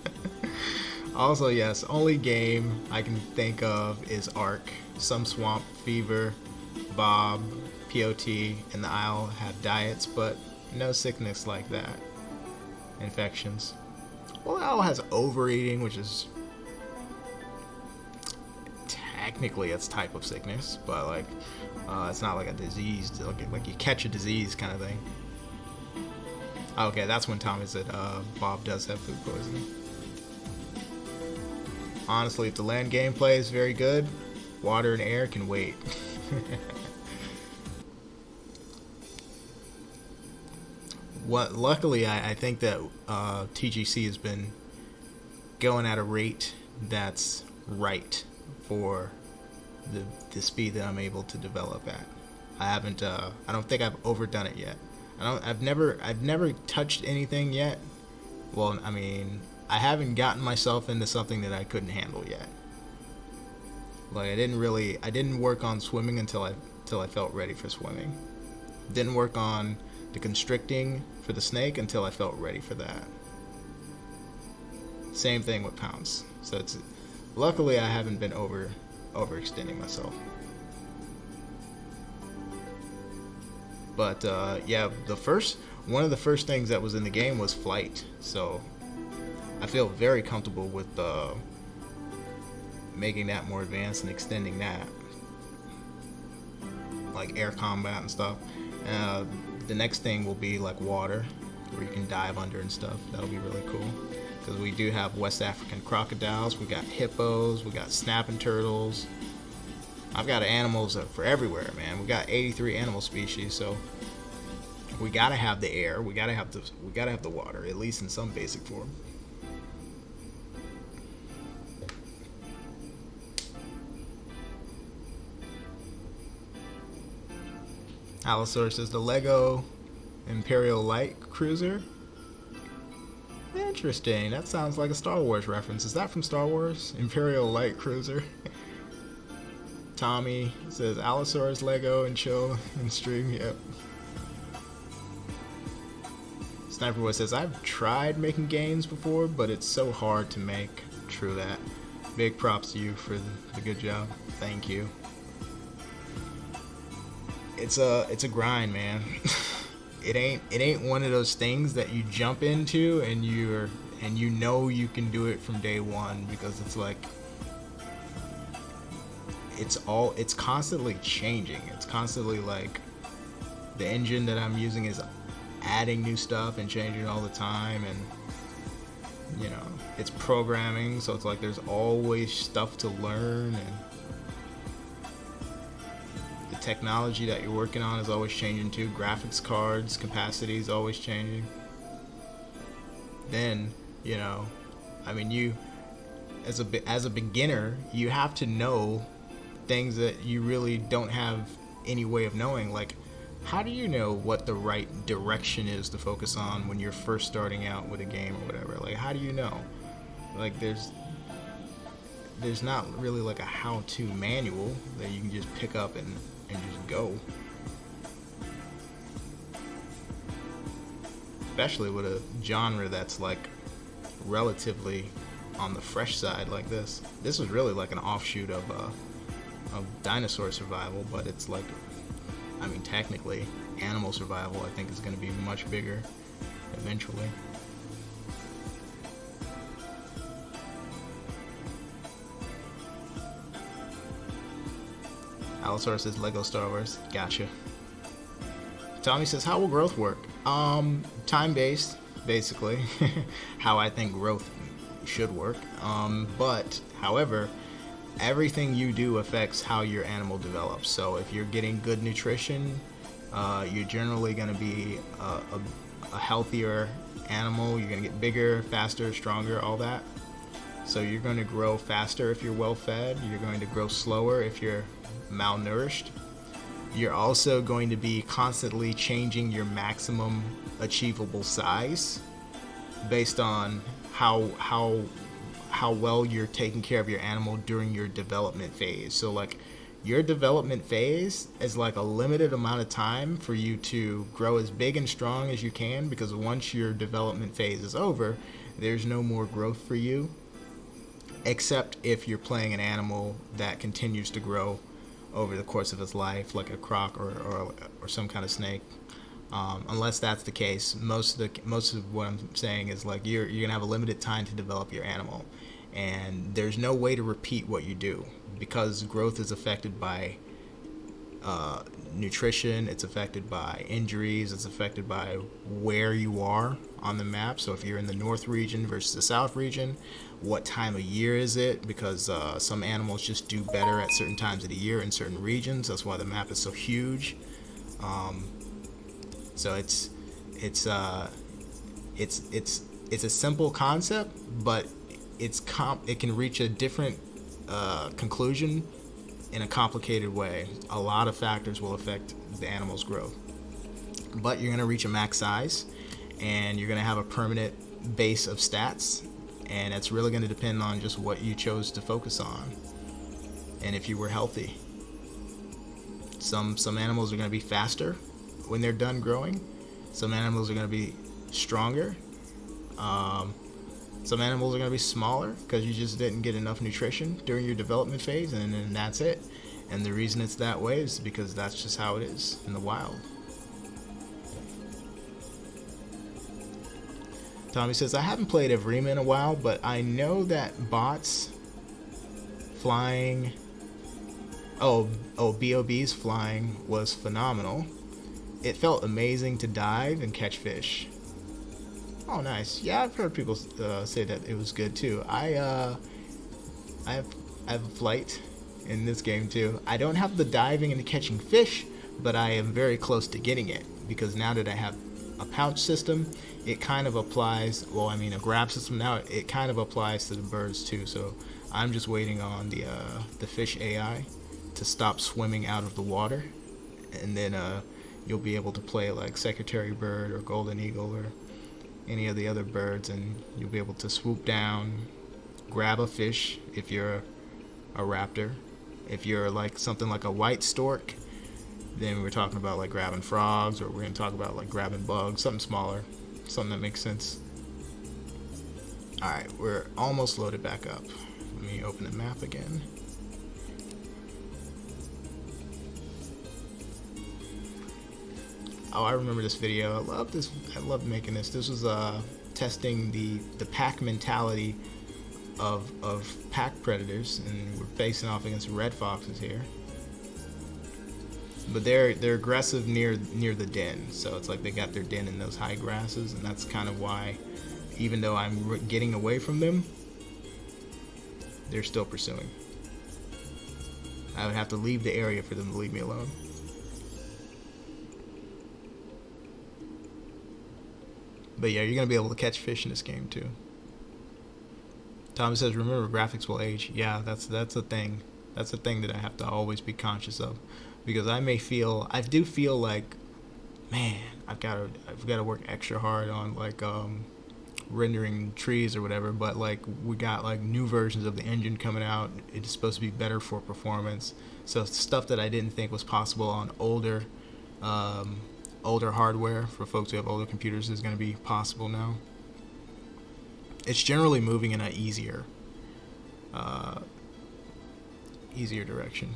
Also, yes, only game I can think of is Ark. Some Swamp Fever, Bob, POT, and the Isle have diets, but no sickness like that. Infections. Well, the Owl has overeating, which is technically its type of sickness, but like it's not like a disease, like you catch a disease kind of thing. Okay, that's when Tommy said Bob does have food poisoning. Honestly, if the land gameplay is very good, water and air can wait. Luckily, I think that TGC has been going at a rate that's right for the speed that I'm able to develop at. I don't think I've overdone it yet. I've never touched anything yet. Well, I mean, I haven't gotten myself into something that I couldn't handle yet. Like I didn't work on swimming until I felt ready for swimming. Didn't work on the constricting for the snake until I felt ready for that. Same thing with pounce. So luckily I haven't been overextending myself. But yeah, one of the first things that was in the game was flight. So I feel very comfortable with making that more advanced and extending that, like air combat and stuff. The next thing will be like water, where you can dive under and stuff. That'll be really cool, because we do have West African crocodiles, we got hippos, we got snapping turtles. I've got animals for everywhere, man. We got 83 animal species, so We gotta have the air. We gotta have the water, at least in some basic form. Allosaurus says the Lego Imperial Light Cruiser. Interesting. That sounds like a Star Wars reference. Is that from Star Wars? Imperial Light Cruiser. Tommy says Allosaurus Lego and chill and stream. Yep. Sniper Boy says I've tried making games before, but it's so hard to make. True that. Big props to you for the good job. Thank you. It's a grind, man. It ain't one of those things that you jump into and you know you can do it from day one, because it's like it's constantly changing. It's constantly like the engine that I'm using is adding new stuff and changing all the time, and you know, it's programming, so it's like there's always stuff to learn, and the technology that you're working on is always changing too. Graphics cards capacity is always changing. Then, you know, I mean, you as a beginner, you have to know things that you really don't have any way of knowing. Like, how do you know what the right direction is to focus on when you're first starting out with a game or whatever? Like, how do you know? Like, there's not really like a how-to manual that you can just pick up and just go. Especially with a genre that's like relatively on the fresh side like this. This was really like an offshoot of dinosaur survival, but it's like, I mean, technically animal survival I think is going to be much bigger eventually. Allosaurus says Lego Star Wars. Gotcha. Tommy says, how will growth work? Time-based, basically. How I think growth should work. But, however, everything you do affects how your animal develops. So if you're getting good nutrition, you're generally going to be a healthier animal. You're going to get bigger, faster, stronger, all that. So you're going to grow faster if you're well fed. You're going to grow slower if you're malnourished. You're also going to be constantly changing your maximum achievable size based on how well you're taking care of your animal during your development phase. So like, your development phase is like a limited amount of time for you to grow as big and strong as you can, because once your development phase is over, there's no more growth for you, except if you're playing an animal that continues to grow over the course of its life, like a croc or some kind of snake. Unless that's the case, most of what I'm saying is like you're gonna have a limited time to develop your animal, and there's no way to repeat what you do, because growth is affected by nutrition, it's affected by injuries, it's affected by where you are on the map. So if you're in the north region versus the south region, what time of year is it? Because some animals just do better at certain times of the year in certain regions. That's why the map is so huge. So it's a simple concept, but it can reach a different conclusion in a complicated way. A lot of factors will affect the animal's growth, but you're going to reach a max size, and you're going to have a permanent base of stats, and it's really going to depend on just what you chose to focus on and if you were healthy. Some animals are going to be faster when they're done growing. Some animals are going to be stronger. Some animals are going to be smaller because you just didn't get enough nutrition during your development phase, and then that's it. And the reason it's that way is because that's just how it is in the wild. Tommy says, I haven't played Evrima in a while, but I know that bots flying... BOB's flying was phenomenal. It felt amazing to dive and catch fish. Oh, nice. Yeah, I've heard people say that it was good too. I have a flight in this game too. I don't have the diving and the catching fish, but I am very close to getting it. because now that I have a pouch system, it kind of applies, well, I mean a grab system now, it kind of applies to the birds too. So I'm just waiting on the fish AI to stop swimming out of the water, and then you'll be able to play like secretary bird or golden eagle or any of the other birds, and you'll be able to swoop down, grab a fish if you're a raptor. If you're like something like a white stork, then we're talking about like grabbing frogs, or we're going to talk about like grabbing bugs, something smaller, something that makes sense. Alright, we're almost loaded back up. Let me open the map again. Oh, I remember this video. I love this. I love making this. This was testing the pack mentality of pack predators, and we're facing off against red foxes here. But they're aggressive near the den, so it's like they got their den in those high grasses, and that's kind of why, even though I'm getting away from them, they're still pursuing. I would have to leave the area for them to leave me alone. But yeah, you're gonna be able to catch fish in this game too. Tommy says, "Remember, graphics will age." Yeah, that's a thing. That's a thing that I have to always be conscious of, because I do feel like, man, I've got to work extra hard on like rendering trees or whatever. But like we got like new versions of the engine coming out. It's supposed to be better for performance. So stuff that I didn't think was possible on older hardware for folks who have older computers is going to be possible now. It's generally moving in an easier direction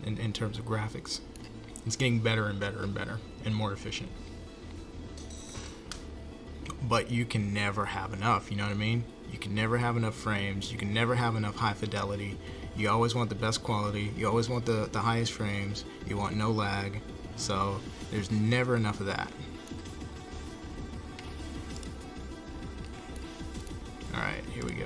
in terms of graphics. It's getting better and better and better and more efficient. But you can never have enough, you know what I mean? You can never have enough frames. You can never have enough high fidelity. You always want the best quality. You always want the highest frames. You want no lag. So there's never enough of that. Alright, here we go.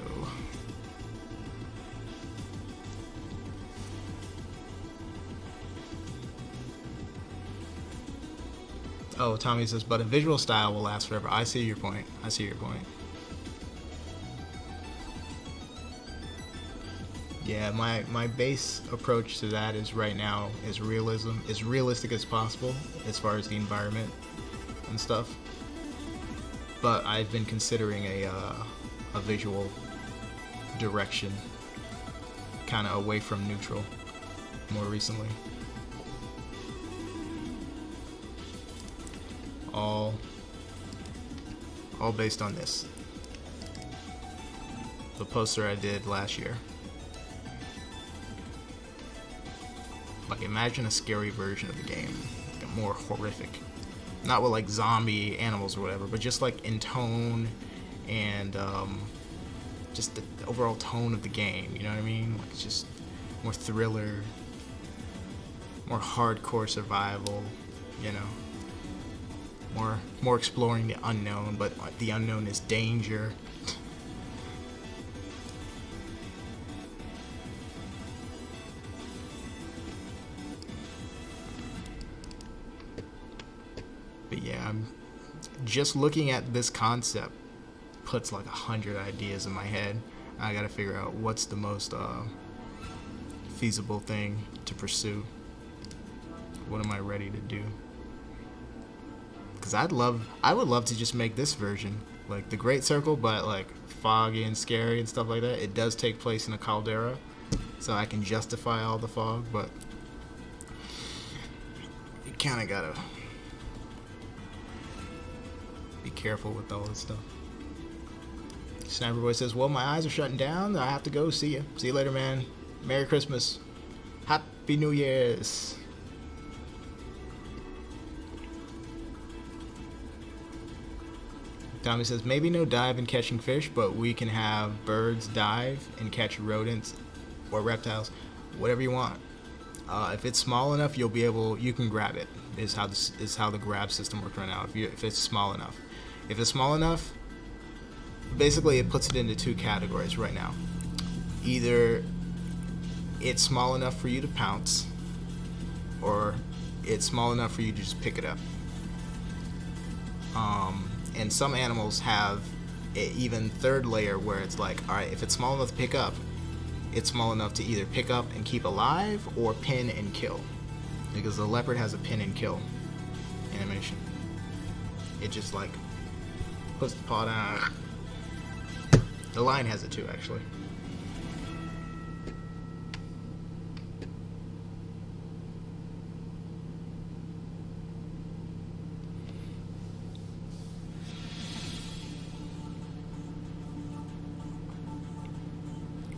Oh, Tommy says, but a visual style will last forever. I see your point. I see your point. Yeah, my base approach to that is right now is realism, as realistic as possible as far as the environment and stuff. But I've been considering a visual direction, kind of away from neutral, more recently. All based on this, the poster I did last year. Like, imagine a scary version of the game, like a more horrific, not with like zombie animals or whatever, but just like in tone and just the overall tone of the game, you know what I mean? Like, it's just more thriller, more hardcore survival, you know, more exploring the unknown, but the unknown is danger. But yeah, I'm just looking at this concept puts like 100 ideas in my head. I gotta figure out what's the most feasible thing to pursue. What am I ready to do? Because I would love to just make this version like the Great Circle, but like foggy and scary and stuff like that. It does take place in a caldera, so I can justify all the fog, but you kind of gotta be careful with all this stuff. Sniper Boy says, well, my eyes are shutting down. I have to go. See you. See you later, man. Merry Christmas. Happy New Year's. Tommy says, maybe no dive and catching fish, but we can have birds dive and catch rodents or reptiles, whatever you want. If it's small enough, you can grab it. Is how the grab system works right now. If it's small enough. If it's small enough, basically it puts it into two categories right now. Either it's small enough for you to pounce, or it's small enough for you to just pick it up. And some animals have an even third layer where it's like, all right, if it's small enough to pick up, it's small enough to either pick up and keep alive or pin and kill. Because the leopard has a pin and kill animation. It just like puts the paw down. The lion has it too, actually.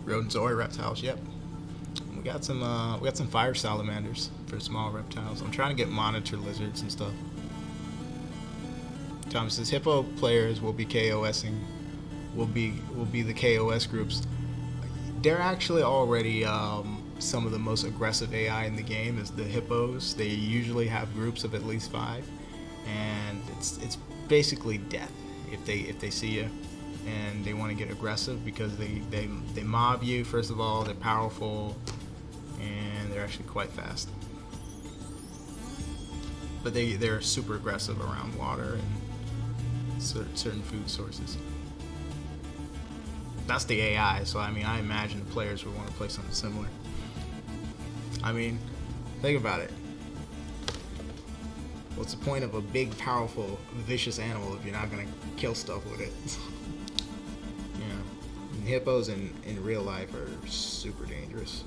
Rodentzoid reptiles, yep. We got some fire salamanders for small reptiles. I'm trying to get monitor lizards and stuff. Thomas says hippo players will be KOSing. Will be the KOS groups. They're actually already some of the most aggressive AI in the game is the hippos. They usually have groups of at least 5, and it's basically death if they see you and they want to get aggressive because they mob you. First of all, they're powerful and they're actually quite fast. But they're super aggressive around water and certain food sources. That's the AI, so I mean, I imagine the players would want to play something similar. I mean, think about it. What's the point of a big, powerful, vicious animal if you're not gonna kill stuff with it? You know, and hippos in real life are super dangerous.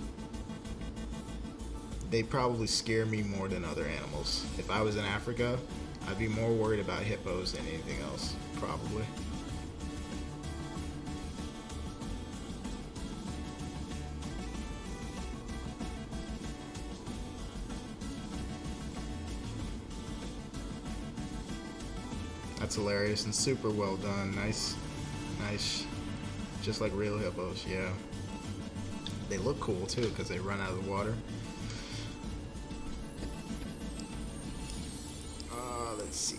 They probably scare me more than other animals. If I was in Africa, I'd be more worried about hippos than anything else, probably. That's hilarious and super well done. Nice. Just like real hippos, yeah. They look cool too because they run out of the water. Let's see.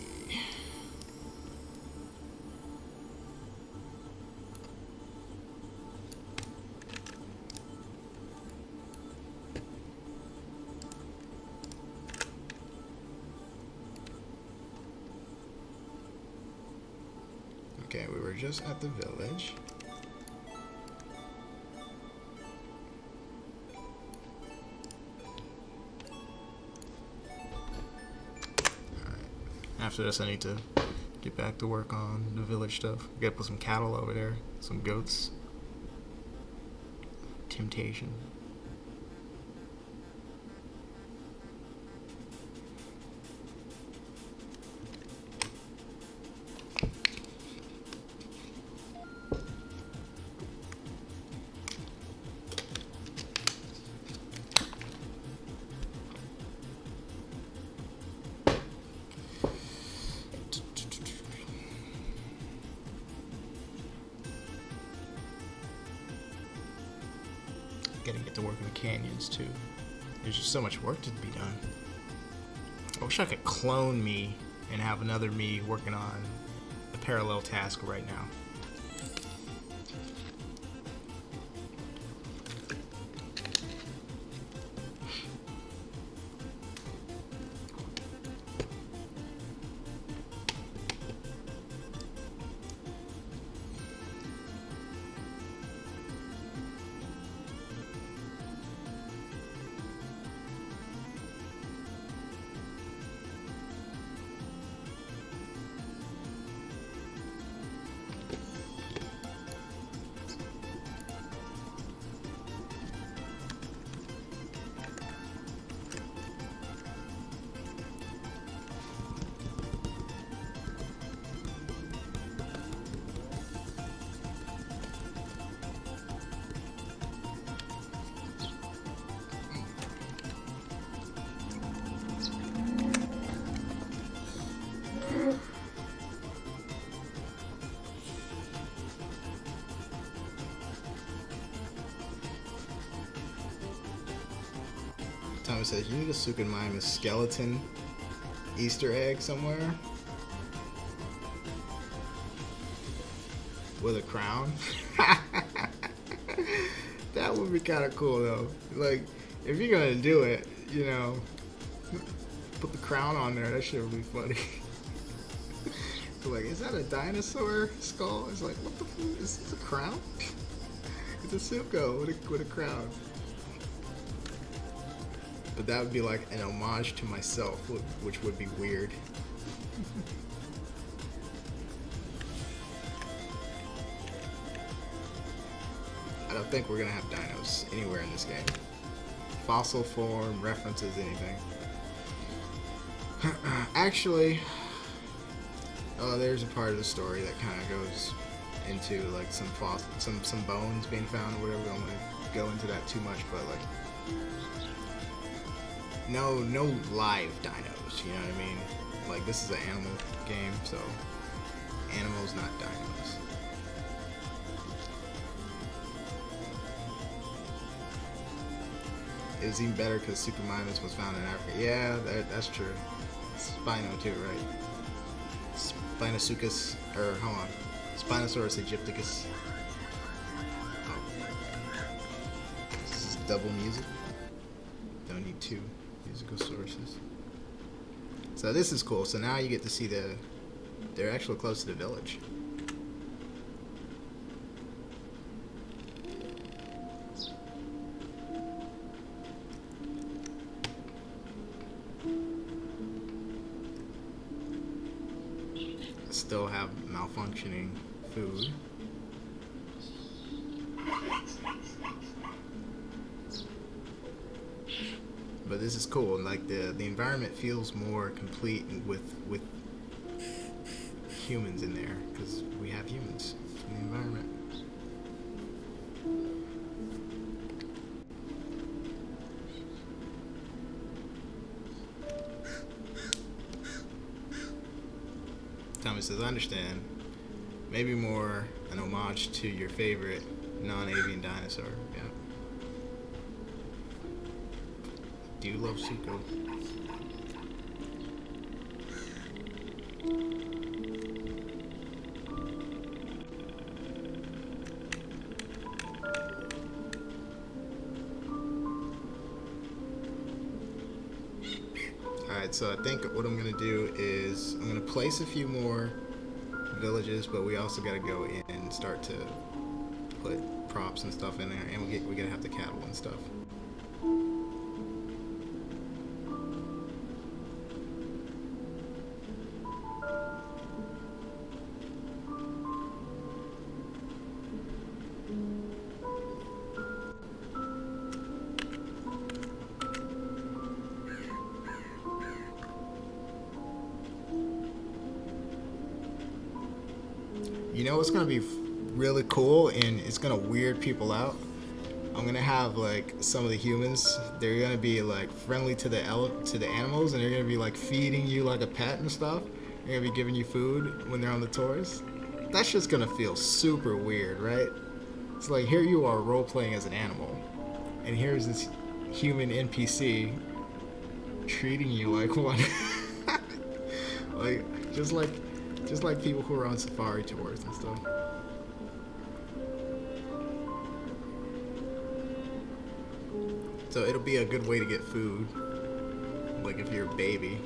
Okay, we were just at the village. Alright. After this, I need to get back to work on the village stuff. Gotta put some cattle over there, some goats. Temptation. Gotta get to work in the canyons too. There's just so much work to be done. I wish I could clone me and have another me working on a parallel task right now. Thomas says, you need to Sukin mime a skeleton Easter egg somewhere with a crown. That would be kind of cool though. Like, if you're gonna do it, you know, put the crown on there. That shit would be funny. So like, is that a dinosaur skull? It's like, what the fuck? Is this a crown? It's a Zuko with a crown. But that would be like an homage to myself, which would be weird. I don't think we're gonna have dinos anywhere in this game. Fossil form, references, anything. Actually, there's a part of the story that kind of goes into like some bones being found or whatever. I don't want to go into that too much, but like no live dinos. You know what I mean? Like this is an animal game, so animals, not dinos. It was even better because Super Minus was found in Africa. Yeah, that's true. Spino too, right? Spinosuchus, or hold on, Spinosaurus aegypticus. Oh. This is double music. Don't need two musical sources. So this is cool. So now you get to see they're actually close to the village. Still have malfunctioning food. But this is cool, and like the environment feels more complete with humans in there, because we have humans in the environment. Tommy says, I understand. Maybe more an homage to your favorite non-avian dinosaur. Yeah. Do you love Zuko? Alright, so I think what I'm going to do is I'm going to place a few more villages, but we also got to go in and start to put props and stuff in there, and we got to have the cattle and stuff. You know what's gonna be really cool, and it's gonna weird people out? I'm gonna have like some of the humans. They're gonna be like friendly to the animals, and they're gonna be like feeding you like a pet and stuff. They're gonna be giving you food when they're on the tours. That's just gonna feel super weird, right? It's like here you are role playing as an animal, and here's this human NPC treating you like one. Just like people who are on safari tours and stuff. So it'll be a good way to get food. Like if you're a baby.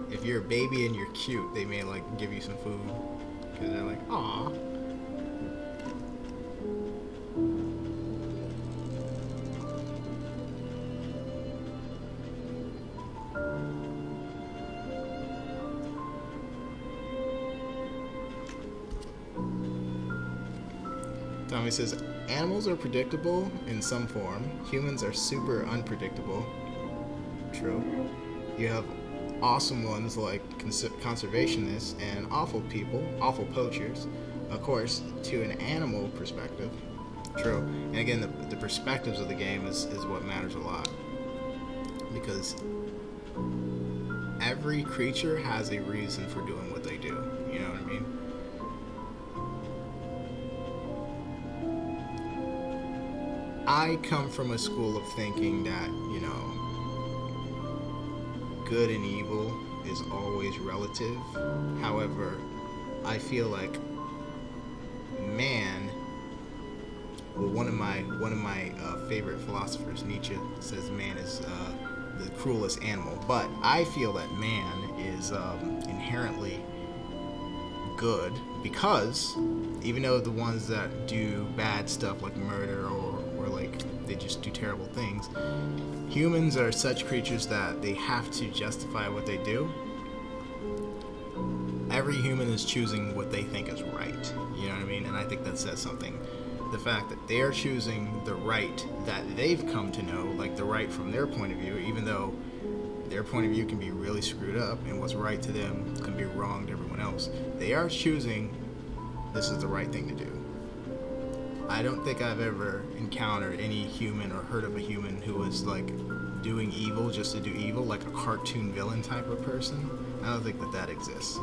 If you're a baby and you're cute, they may like give you some food. Because they're like, aw. Tommy says, animals are predictable in some form. Humans are super unpredictable. True. You have awesome ones like conservationists and awful people, awful poachers. Of course, to an animal perspective. True. And again, the perspectives of the game is what matters a lot. Because every creature has a reason for doing what they do. You know what I mean? I come from a school of thinking that, you know, good and evil is always relative. However, I feel like man, well, one of my favorite philosophers, Nietzsche, says man is the cruelest animal. But I feel that man is inherently good, because even though the ones that do bad stuff like murder or like they just do terrible things, humans are such creatures that they have to justify what they do. Every human is choosing what they think is right. You know what I mean? And I think that says something. The fact that they are choosing the right that they've come to know, like the right from their point of view, even though their point of view can be really screwed up and what's right to them can be wrong to everyone else. They are choosing this is the right thing to do. I don't think I've ever encountered any human or heard of a human who was like doing evil just to do evil, like a cartoon villain type of person. I don't think that exists.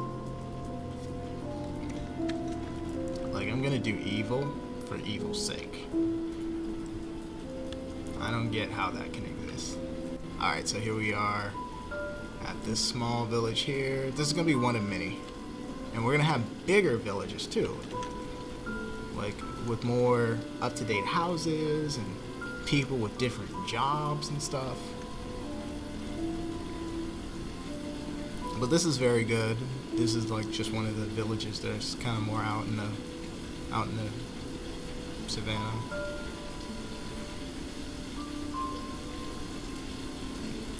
Like, I'm gonna do evil for evil's sake. I don't get how that can exist. Alright, so here we are at this small village here. This is gonna be one of many. And we're gonna have bigger villages too. Like, with more up-to-date houses and people with different jobs and stuff. But this is very good. This is like just one of the villages that's kind of more out in the savannah.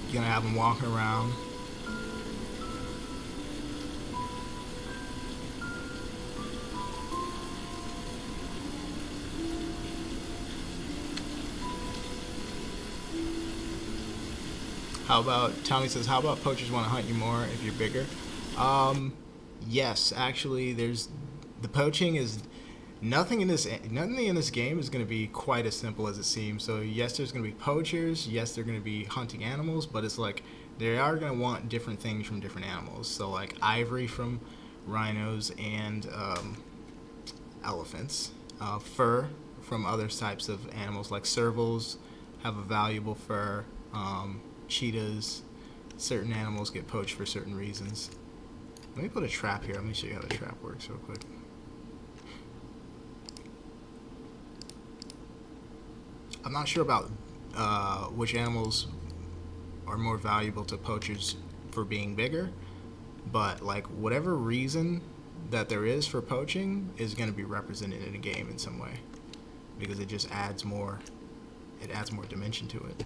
You're gonna have them walking around. How about, Tommy says, how about poachers want to hunt you more if you're bigger? Yes, actually, the poaching is, nothing in this game is going to be quite as simple as it seems. So yes, there's going to be poachers, yes, they're going to be hunting animals, but it's like, they are going to want different things from different animals. So like ivory from rhinos and elephants, fur from other types of animals, like servals have a valuable fur, cheetahs, certain animals get poached for certain reasons. Let me put a trap here. Let me show you how the trap works real quick. I'm not sure about which animals are more valuable to poachers for being bigger, but like whatever reason that there is for poaching is going to be represented in a game in some way, because it just adds more dimension to it.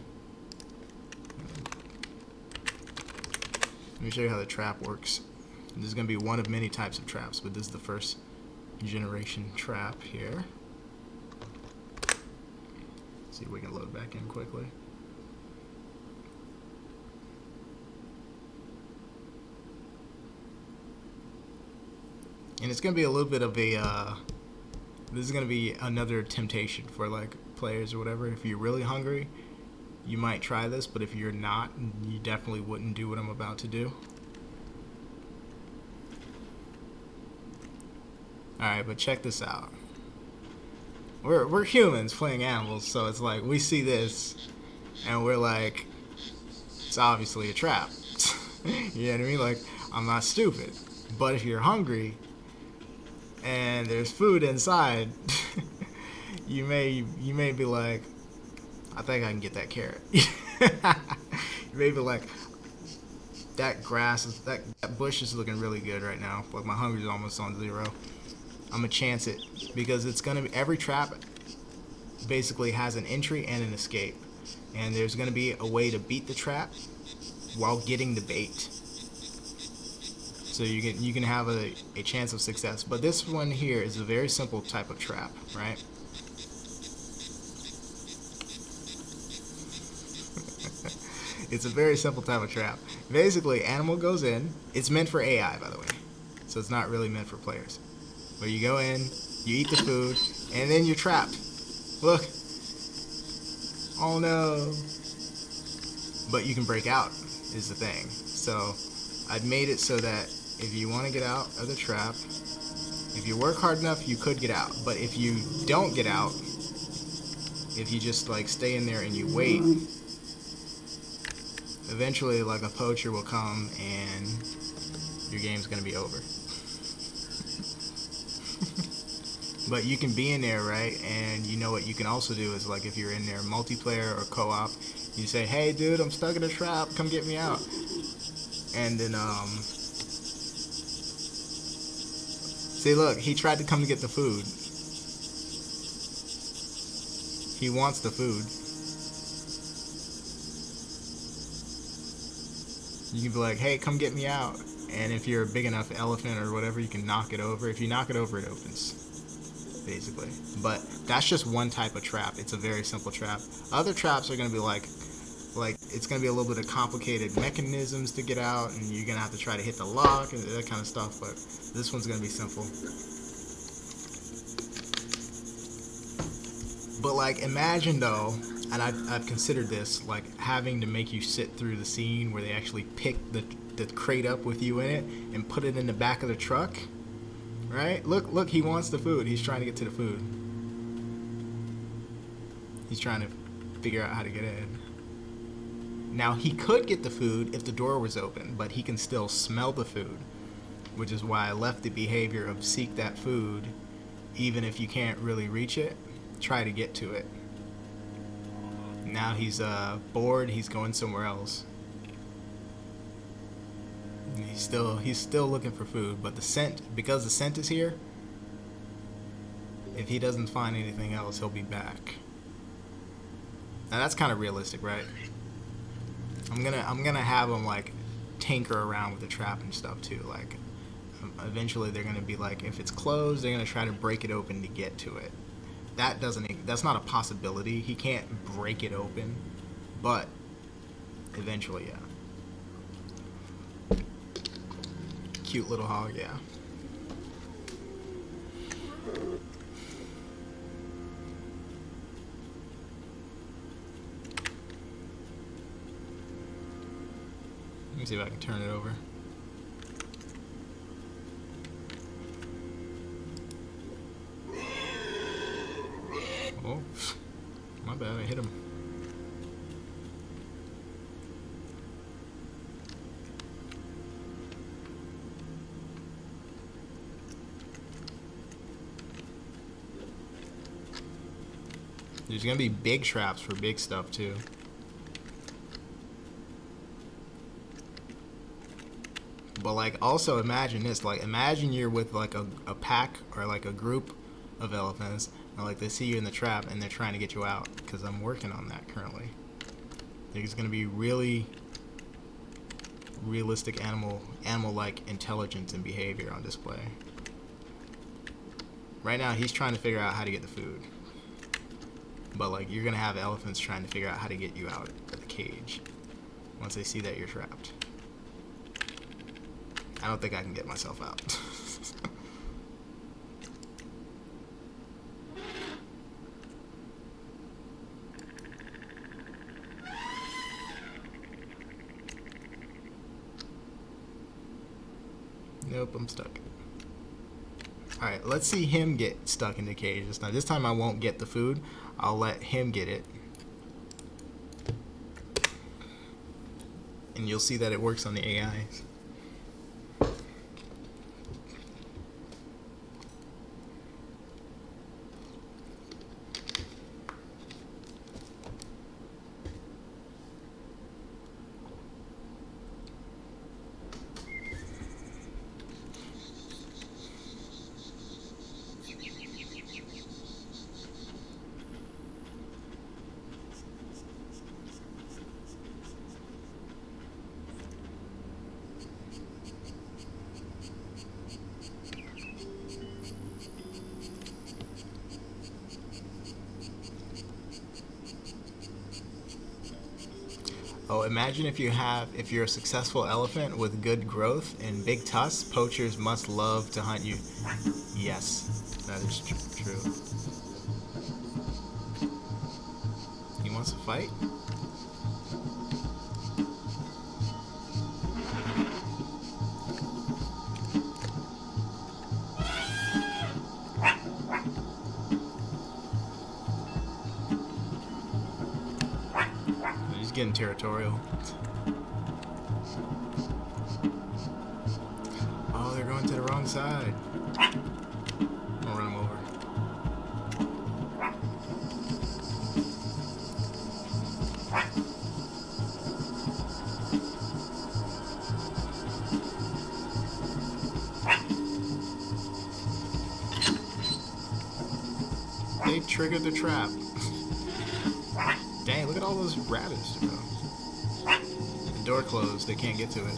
Let me show you how the trap works. This is going to be one of many types of traps, but this is the first generation trap here. Let's see if we can load back in quickly. And it's going to be a little bit of a, this is going to be another temptation for like players or whatever. If you're really hungry, you might try this, but if you're not, you definitely wouldn't do what I'm about to do. Alright, but check this out. We're humans playing animals, so it's like we see this and we're like, it's obviously a trap. You know what I mean? Like, I'm not stupid. But if you're hungry and there's food inside, you may be like, I think I can get that carrot. You may be like, that grass is, that bush is looking really good right now. Like my hunger is almost on 0. I'm gonna chance it, because it's gonna be, every trap basically has an entry and an escape, and there's gonna be a way to beat the trap while getting the bait. So you can have a chance of success. But this one here is a very simple type of trap, right? It's a very simple type of trap. Basically, animal goes in. It's meant for AI, by the way, so it's not really meant for players. But you go in, you eat the food, and then you're trapped. Look. Oh no. But you can break out, is the thing. So I've made it so that if you want to get out of the trap, if you work hard enough, you could get out. But if you don't get out, if you just like stay in there and you wait, eventually like a poacher will come and your game's gonna be over. But you can be in there, right? And you know what you can also do is, like, if you're in there multiplayer or co-op, you say, hey dude, I'm stuck in a trap, come get me out. And then See, look, he tried to come to get the food. He wants the food. You can be like, hey, come get me out. And if you're a big enough elephant or whatever, you can knock it over. If you knock it over, it opens, basically. But that's just one type of trap. It's a very simple trap. Other traps are going to be like it's going to be a little bit of complicated mechanisms to get out, and you're going to have to try to hit the lock and that kind of stuff. But this one's going to be simple. But like, imagine though, and I've considered this, like having to make you sit through the scene where they actually pick the crate up with you in it and put it in the back of the truck, right? Look, he wants the food. He's trying to get to the food. He's trying to figure out how to get in. Now, he could get the food if the door was open, but he can still smell the food, which is why I left the behavior of seek that food. Even if you can't really reach it, try to get to it. Now he's bored. He's going somewhere else. He's still looking for food, but the scent, because the scent is here, if he doesn't find anything else, he'll be back. Now that's kind of realistic, right? I'm gonna have him like tinker around with the trap and stuff too. Like eventually they're gonna be like, if it's closed, they're gonna try to break it open to get to it. That's not a possibility. He can't break it open, but eventually, yeah. Cute little hog, yeah. Let me see if I can turn it over. Oh, my bad, I hit him. There's gonna be big traps for big stuff too. But like, also imagine this, like imagine you're with like a pack or like a group of elephants, and like they see you in the trap and they're trying to get you out, because I'm working on that currently. There's gonna be really realistic animal-like intelligence and behavior on display. Right now he's trying to figure out how to get the food. But like, you're gonna have elephants trying to figure out how to get you out of the cage once they see that you're trapped. I don't think I can get myself out. Nope, I'm stuck. Alright, let's see him get stuck in the cage this time. This time I won't get the food. I'll let him get it. And you'll see that it works on the AIs. Oh, imagine if you're a successful elephant with good growth and big tusks, poachers must love to hunt you. Yes, that is true. He wants to fight? He's getting territorial. Oh, they're going to the wrong side. I'm gonna run him over. they triggered the trap. Dang, look at all those rabbits, bro. The door closed, they can't get to it.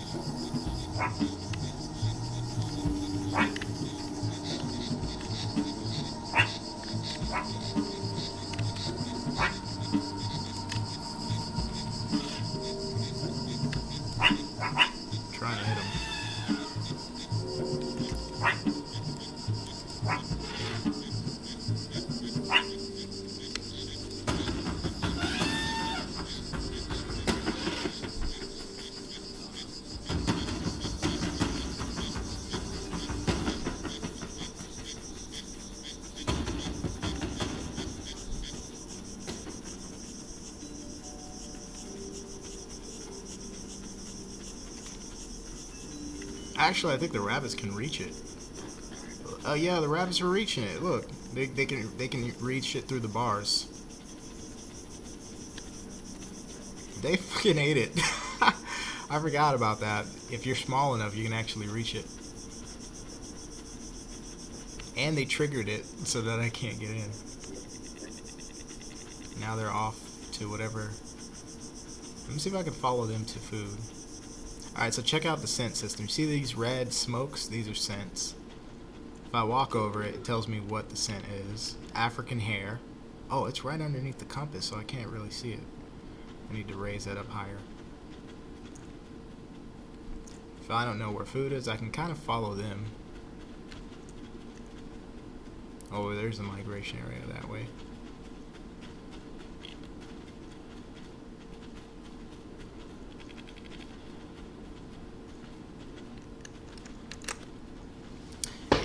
Trying to hit him. Actually, I think the rabbits can reach it. Oh yeah, the rabbits are reaching it. Look, they can reach it through the bars. They fucking ate it. I forgot about that. If you're small enough, you can actually reach it. And they triggered it so that I can't get in. Now they're off to whatever. Let me see if I can follow them to food. Alright, so check out the scent system. See these red smokes? These are scents. If I walk over it, it tells me what the scent is. African hair. Oh, it's right underneath the compass, so I can't really see it. I need to raise that up higher. If I don't know where food is, I can kind of follow them. Oh, there's the migration area that way.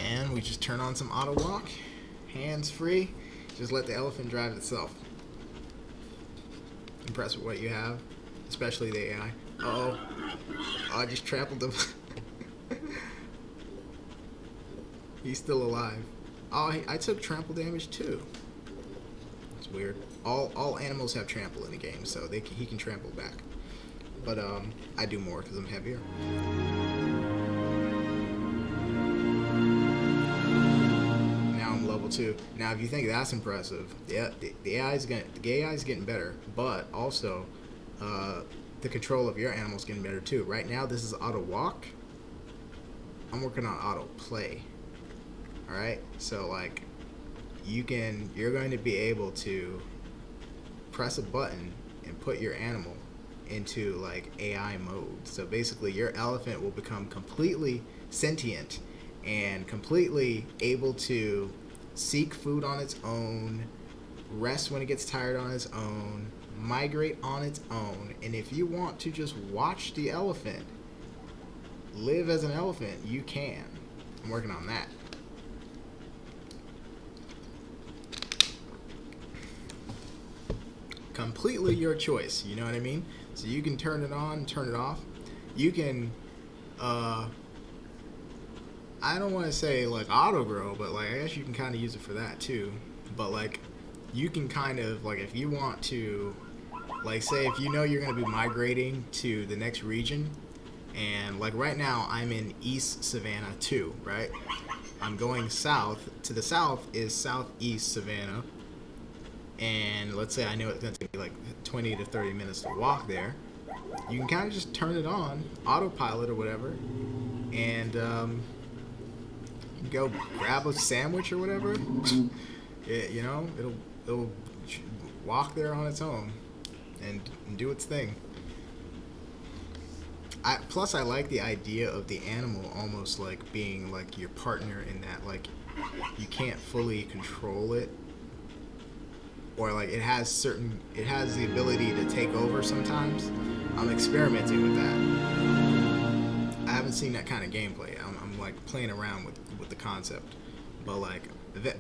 And we just turn on some auto walk, hands free, just let the elephant drive itself. Impressed with what you have, especially the AI. Uh-oh. Oh, I just trampled him. He's still alive. Oh, I took trample damage too. It's weird. All animals have trample in the game, so he can trample back. But I do more because I'm heavier. Level 2. Now, if you think that's impressive, yeah, the AI's getting better, but also the control of your animal's getting better too. Right now, this is auto walk. I'm working on auto play. All right, so like you're going to be able to press a button and put your animal into like AI mode. So basically, your elephant will become completely sentient and completely able to seek food on its own, rest when it gets tired on its own, migrate on its own. And if you want to just watch the elephant live as an elephant, you can. I'm working on that. Completely your choice, you know what I mean? So you can turn it on, turn it off. You can I don't want to say like auto grow, but like I guess you can kind of use it for that too. But like you can kind of like, if you want to, like say if you know you're going to be migrating to the next region, and like right now I'm in East Savannah 2, right? I'm going south. To the south is Southeast Savannah, and let's say I know it's going to take like 20 to 30 minutes to walk there. You can kind of just turn it on, autopilot or whatever, and go grab a sandwich or whatever. You know, it'll walk there on its own and do its thing. Plus I like the idea of the animal almost like being like your partner, in that like you can't fully control it, or like it has the ability to take over sometimes. I'm experimenting with that. I haven't seen that kind of gameplay. I'm like playing around with the concept, but like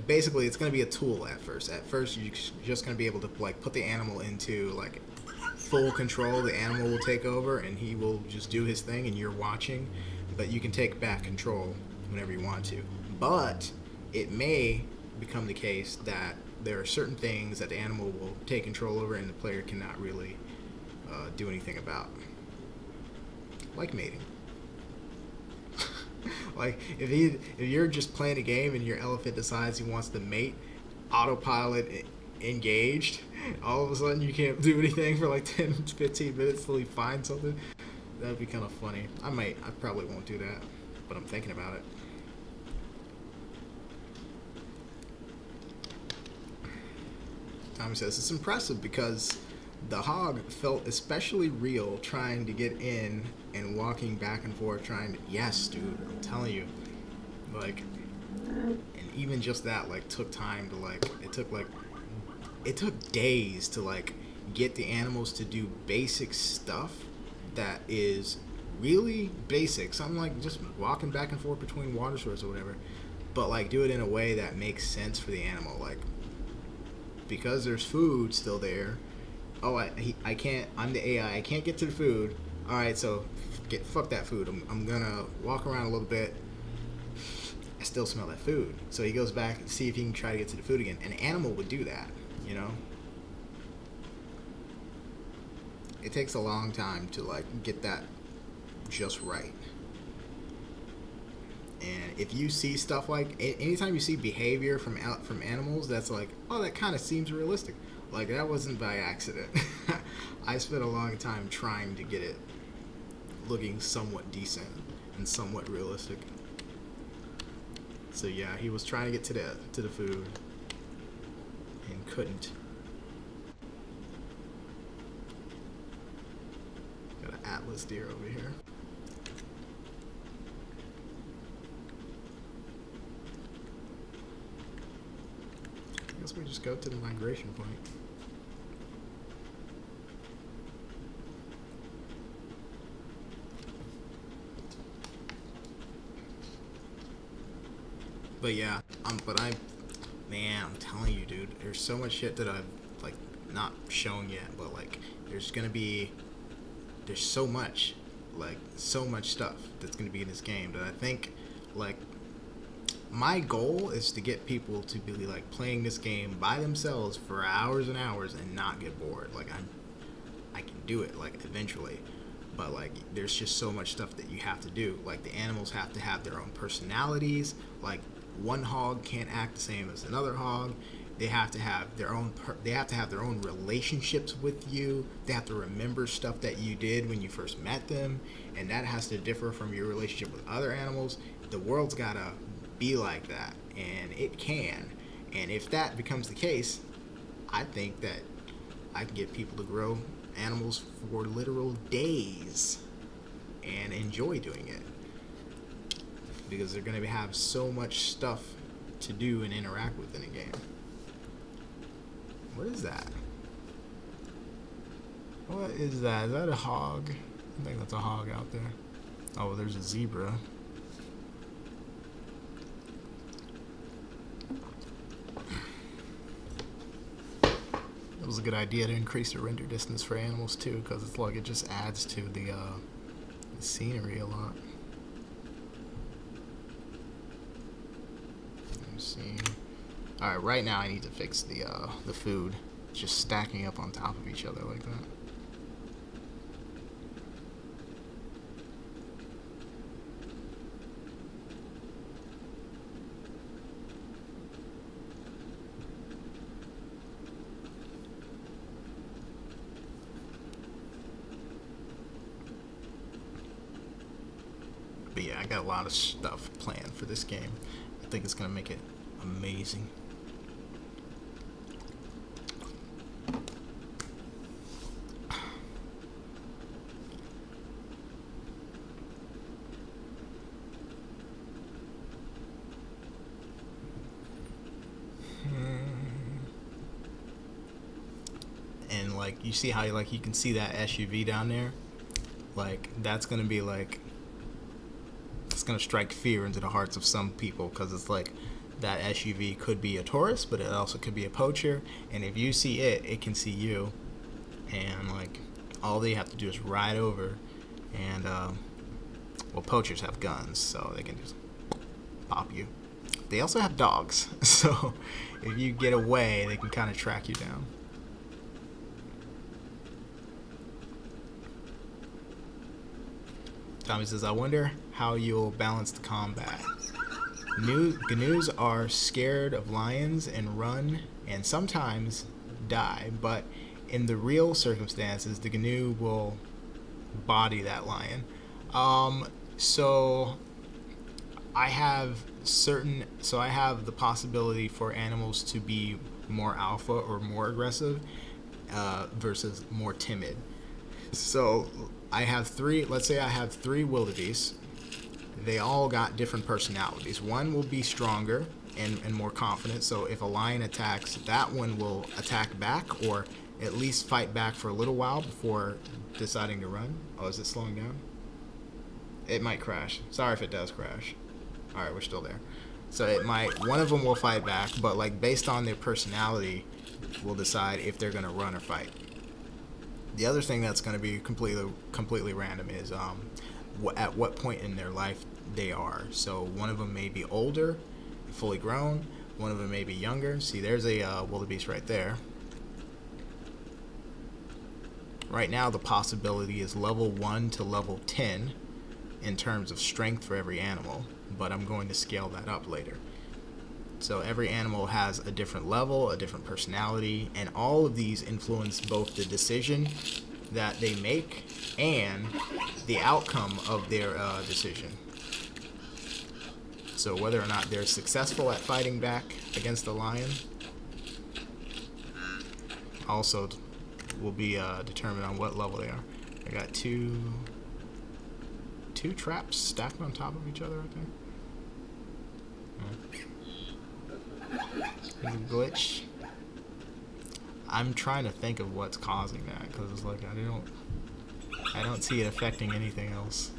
basically it's going to be a tool at first. At first you're just going to be able to like put the animal into like full control. The animal will take over and he will just do his thing and you're watching, but you can take back control whenever you want to. But it may become the case that there are certain things that the animal will take control over and the player cannot really do anything about, like mating. Like if you're just playing a game and your elephant decides he wants to mate, autopilot engaged. All of a sudden you can't do anything for like 10, 15 minutes till you find something. That'd be kind of funny. I probably won't do that, but I'm thinking about it. Tommy says it's impressive because the hog felt especially real trying to get in and walking back and forth trying to. Yes, dude, I'm telling you, like, and even just that like took time to like. It took days to like get the animals to do basic stuff that is really basic. Something like just walking back and forth between water sources or whatever, but like do it in a way that makes sense for the animal. Like, because there's food still there. Oh, I can't. I'm the AI. I can't get to the food. All right, so fuck that food. I'm gonna walk around a little bit. I still smell that food. So he goes back to see if he can try to get to the food again. An animal would do that, you know. It takes a long time to like get that just right. And if you see stuff like anytime you see behavior from animals that's like, oh, that kind of seems realistic, like that wasn't by accident. I spent a long time trying to get it looking somewhat decent and somewhat realistic. So yeah, he was trying to get to the food and couldn't. Got an Atlas deer over here. I guess we just go to the migration point. But yeah, I'm telling you, dude, there's so much shit that I've like not shown yet, but like there's so much stuff that's gonna be in this game that I think like my goal is to get people to be like playing this game by themselves for hours and hours and not get bored. Like I can do it like eventually, but like there's just so much stuff that you have to do. Like the animals have to have their own personalities. Like one hog can't act the same as another hog. They have to have their own relationships with you. They have to remember stuff that you did when you first met them, and that has to differ from your relationship with other animals. The world's gotta be like that, and it can. And if that becomes the case, I think that I can get people to grow animals for literal days and enjoy doing it, because they're going to have so much stuff to do and interact with in a game. What is that? What is that? Is that a hog? I think that's a hog out there. Oh, there's a zebra. It was a good idea to increase the render distance for animals too, because it's like it just adds to the scenery a lot. See. All right, right now I need to fix the food. It's just stacking up on top of each other like that. But yeah, I got a lot of stuff planned for this game. I think it's gonna make it amazing. And like you see how you can see that SUV down there? Like that's gonna be like, it's gonna strike fear into the hearts of some people, because it's like that SUV could be a tourist, but it also could be a poacher, and if you see it, it can see you, and like all they have to do is ride over, and well, poachers have guns, so they can just pop you. They also have dogs, so if you get away, they can kind of track you down. Tommy says, I wonder how you'll balance the combat. Gnus are scared of lions and run and sometimes die, but in the real circumstances, the gnu will body that lion. So I have the possibility for animals to be more alpha or more aggressive versus more timid. So I have three. Let's say I have three wildebeests. They all got different personalities. One will be stronger and more confident. So if a lion attacks, that one will attack back or at least fight back for a little while before deciding to run. Oh, is it slowing down? It might crash. Sorry if it does crash. All right, we're still there. So it might. One of them will fight back, but like based on their personality, we'll decide if they're gonna run or fight. The other thing that's gonna be completely random is at what point in their life they are. So one of them may be older, fully grown. One of them may be younger. See, there's a wildebeest right there. Right now, the possibility is level 1 to level 10 in terms of strength for every animal, but I'm going to scale that up later. So every animal has a different level, a different personality, and all of these influence both the decision that they make and the outcome of their decision. So whether or not they're successful at fighting back against the lion also will be determined on what level they are. I got two traps stacked on top of each other, I think. There's a glitch. I'm trying to think of what's causing that because it's like I don't see it affecting anything else.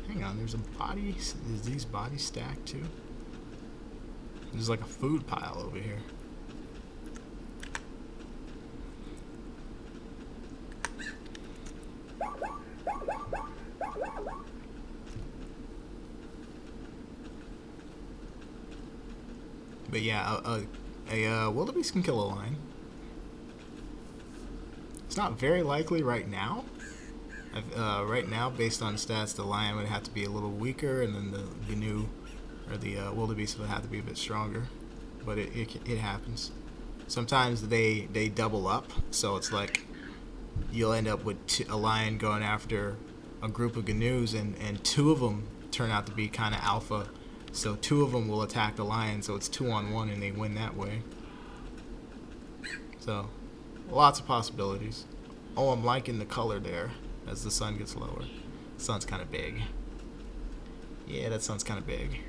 Hang on, there's a body. Is these bodies stacked too? There's like a food pile over here. But yeah, a wildebeest can kill a lion. It's not very likely right now. Right now, based on stats, the lion would have to be a little weaker, and then the gnu or the wildebeest would have to be a bit stronger. But it happens. Sometimes they double up, so it's like you'll end up with a lion going after a group of gnus, and two of them turn out to be kind of alpha. So two of them will attack the lion, so it's 2-on-1, and they win that way. So, lots of possibilities. Oh, I'm liking the color there as the sun gets lower. The sun's kind of big. Yeah, that sun's kind of big.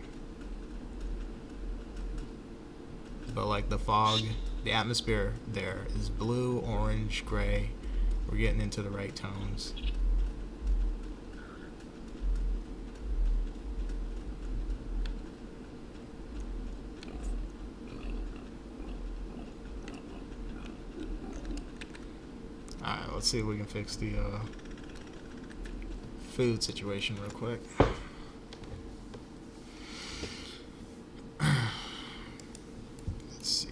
But like the fog, the atmosphere there is blue, orange, gray. We're getting into the right tones. Alright, let's see if we can fix the food situation real quick. Let's see.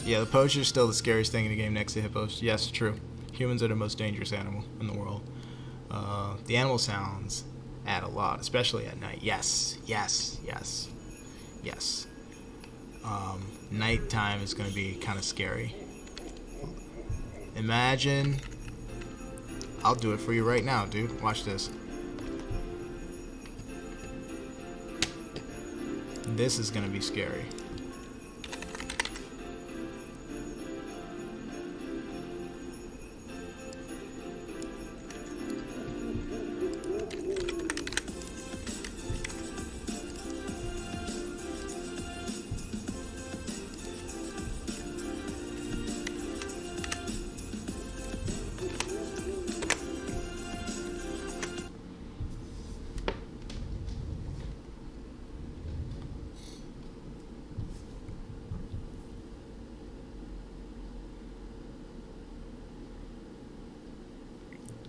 Yeah, the poacher is still the scariest thing in the game next to hippos. Yes, true. Humans are the most dangerous animal in the world. The animal sounds add a lot, especially at night. Yes. Nighttime is going to be kind of scary. Imagine, I'll do it for you right now, dude. Watch this. This is going to be scary.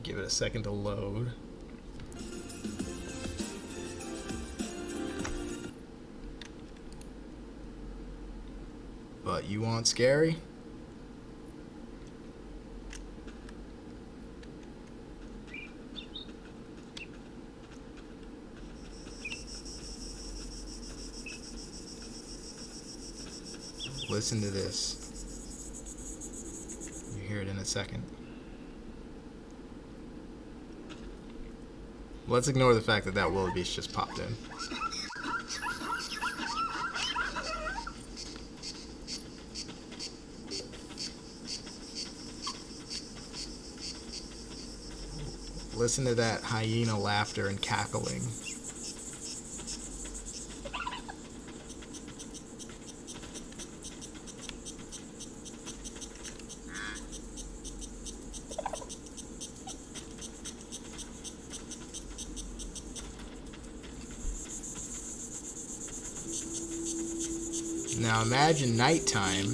Give it a second to load. But you want scary? Listen to this. You hear it in a second. Let's ignore the fact that wildebeest just popped in. Listen to that hyena laughter and cackling. Now imagine nighttime,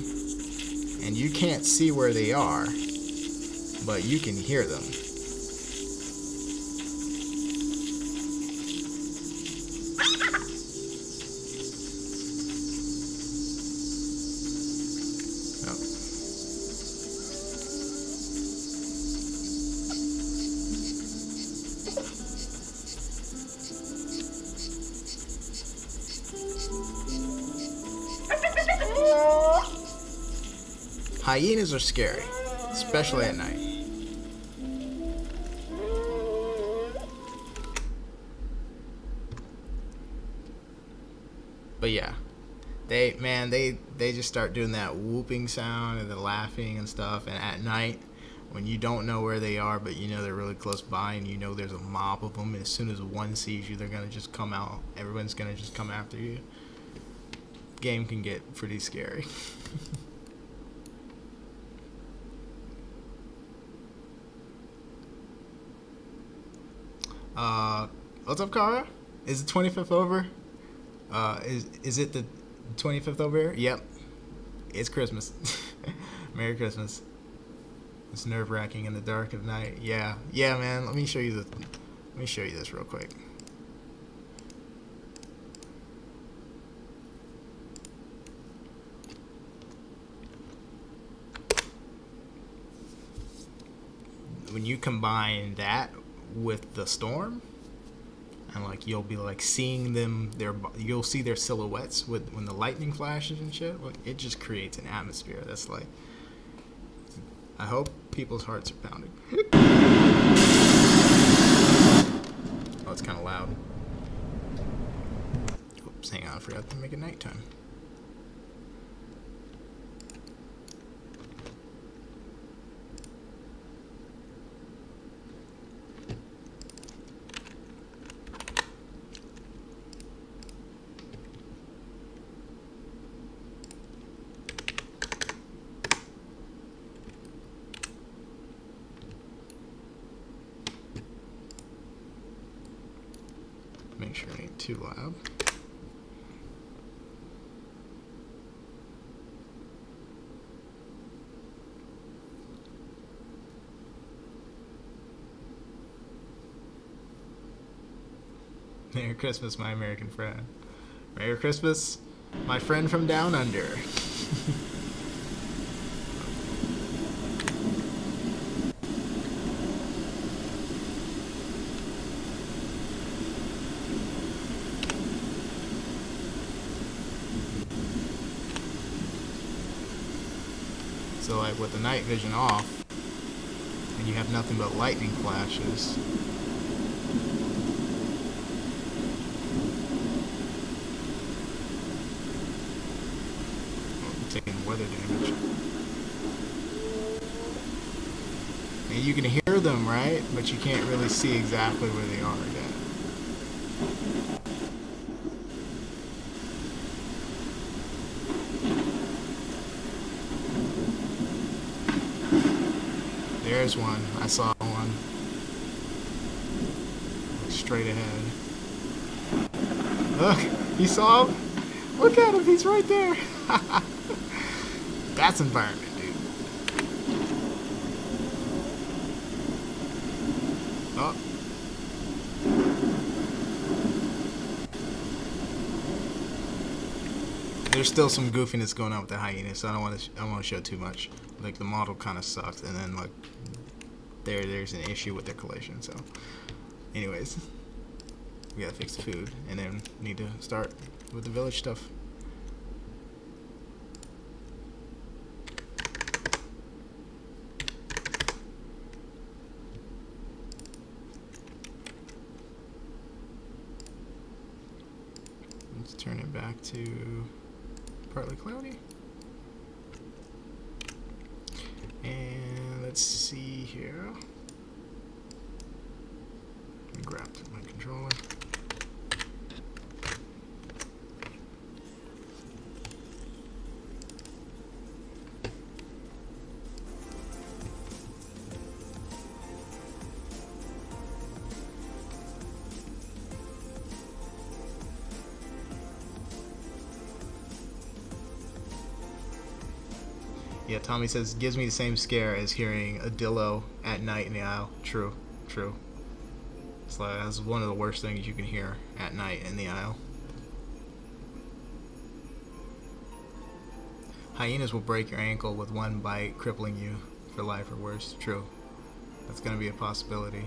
and you can't see where they are, but you can hear them. Hyenas are scary, especially at night. But yeah, they just start doing that whooping sound and the laughing and stuff. And at night, when you don't know where they are, but you know they're really close by, and you know there's a mob of them, and as soon as one sees you, they're gonna just come out. Everyone's gonna just come after you. Game can get pretty scary. What's up, Kara? Is the 25th over? Is it the 25th over? Yep. It's Christmas. Merry Christmas. It's nerve-wracking in the dark of night. Yeah, man. Let me show you this real quick. When you combine that with the storm, and like you'll be like seeing them, you'll see their silhouettes when the lightning flashes and shit. Like, it just creates an atmosphere that's like, I hope people's hearts are pounding. Oh, it's kind of loud. Oops, hang on, I forgot to make it nighttime. Make sure it ain't too loud. Merry Christmas, my American friend. Merry Christmas, my friend from down under. So like with the night vision off, and you have nothing but lightning flashes, taking weather damage. And you can hear them, right? But you can't really see exactly where they are yet. There's one. I saw one. Straight ahead. Look, you saw him? Look at him, he's right there. That's environment, dude. Oh. There's still some goofiness going on with the hyena, so I don't want to show too much. Like, the model kind of sucked, and then like there's an issue with their collation. So, anyways, we gotta fix the food, and then need to start with the village stuff. Let's turn it back to partly cloudy. And let's see here. Let me grab my controller. Yeah, Tommy says, gives me the same scare as hearing a dillo at night in the aisle. True, true. It's like, that's one of the worst things you can hear at night in the aisle. Hyenas will break your ankle with one bite, crippling you for life or worse. True. That's going to be a possibility.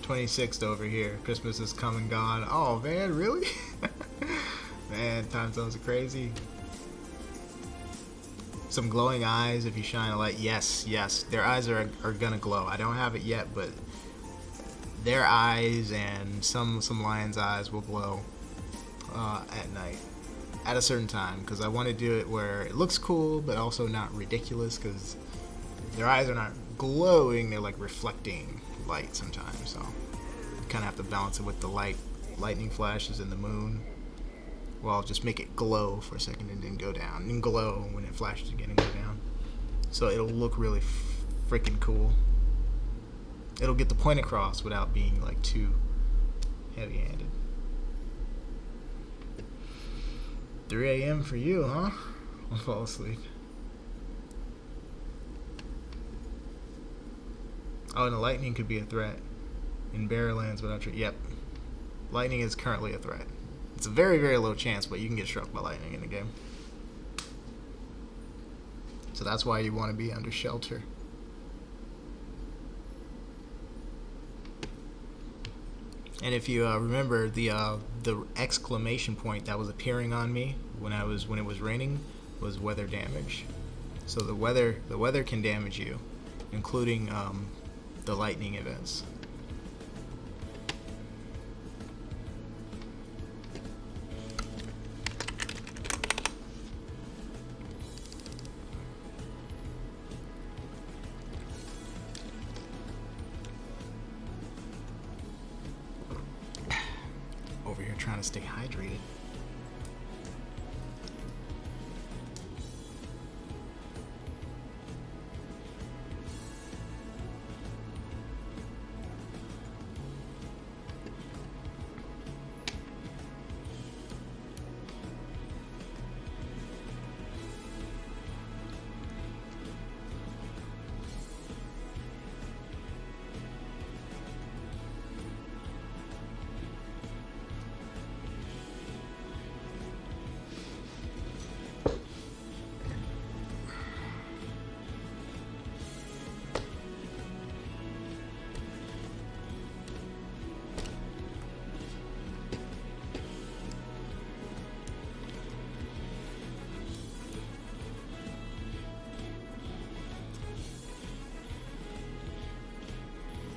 26th over here. Christmas is come and gone. Oh man, really? Man, time zones are crazy. Some glowing eyes if you shine a light. Yes, yes. Their eyes are gonna glow. I don't have it yet, but their eyes and some lions' eyes will glow at night at a certain time, because I want to do it where it looks cool but also not ridiculous, because their eyes are not glowing, they're like reflecting light sometimes, so you kind of have to balance it with the lightning flashes and the moon. Well, I'll just make it glow for a second and then go down, and glow when it flashes again and go down, so it'll look really freaking cool. It'll get the point across without being like too heavy-handed. 3 a.m. for you, huh? I'll fall asleep. Oh, and the lightning could be a threat in Barrowlands without your... Yep. Lightning is currently a threat. It's a very, very low chance, but you can get struck by lightning in the game. So that's why you want to be under shelter. And if you remember, the exclamation point that was appearing on me when it was raining was weather damage. So the weather can damage you, including the lightning events. Over here trying to stay hydrated.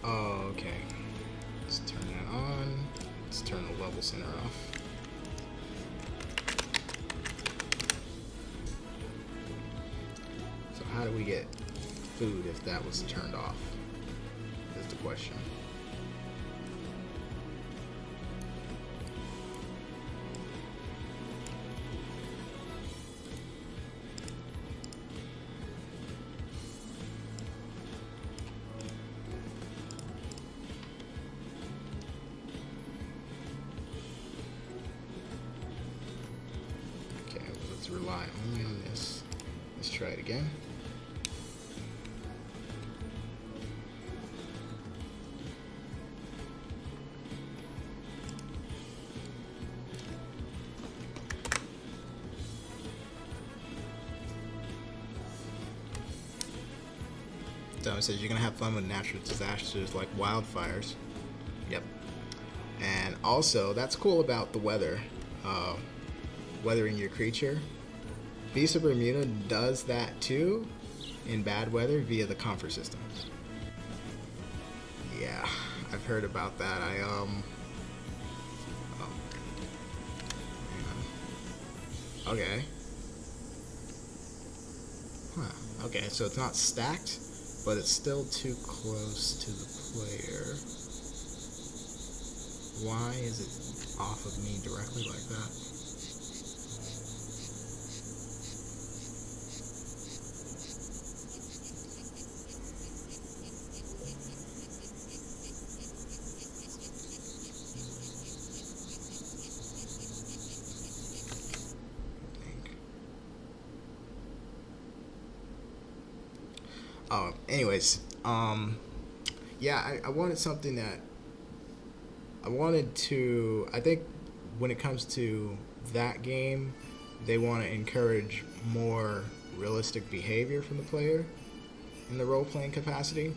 Oh, okay. Let's turn that on. Let's turn the level center off. So how do we get food if that was turned off? Is the question. Rely only on this. Let's try it again. So it says you're gonna have fun with natural disasters like wildfires. Yep. And also, that's cool about the weather. Weathering your creature. Beast of Bermuda does that too in bad weather via the comfort system. Yeah, I've heard about that. Oh, hang on. Okay. Huh. Okay, so it's not stacked, but it's still too close to the player. Why is it off of me directly like that? Oh, anyways, yeah, I wanted something that I think when it comes to that game, they want to encourage more realistic behavior from the player in the role-playing capacity.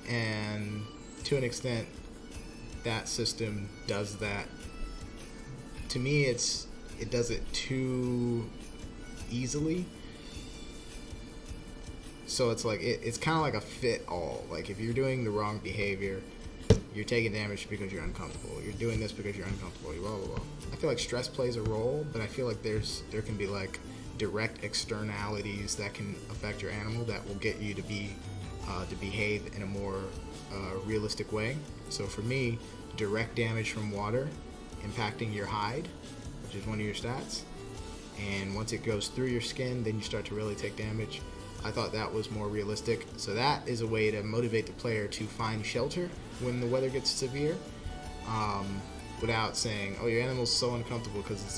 And to an extent, that system does that. To me, it does it too easily. So it's like it's kind of like a fit all. Like if you're doing the wrong behavior, you're taking damage because you're uncomfortable. You're doing this because you're uncomfortable. Blah blah blah. I feel like stress plays a role, but I feel like there can be like direct externalities that can affect your animal that will get you to behave in a more realistic way. So for me, direct damage from water impacting your hide, which is one of your stats, and once it goes through your skin, then you start to really take damage. I thought that was more realistic. So that is a way to motivate the player to find shelter when the weather gets severe, without saying, "Oh, your animal's so uncomfortable because it's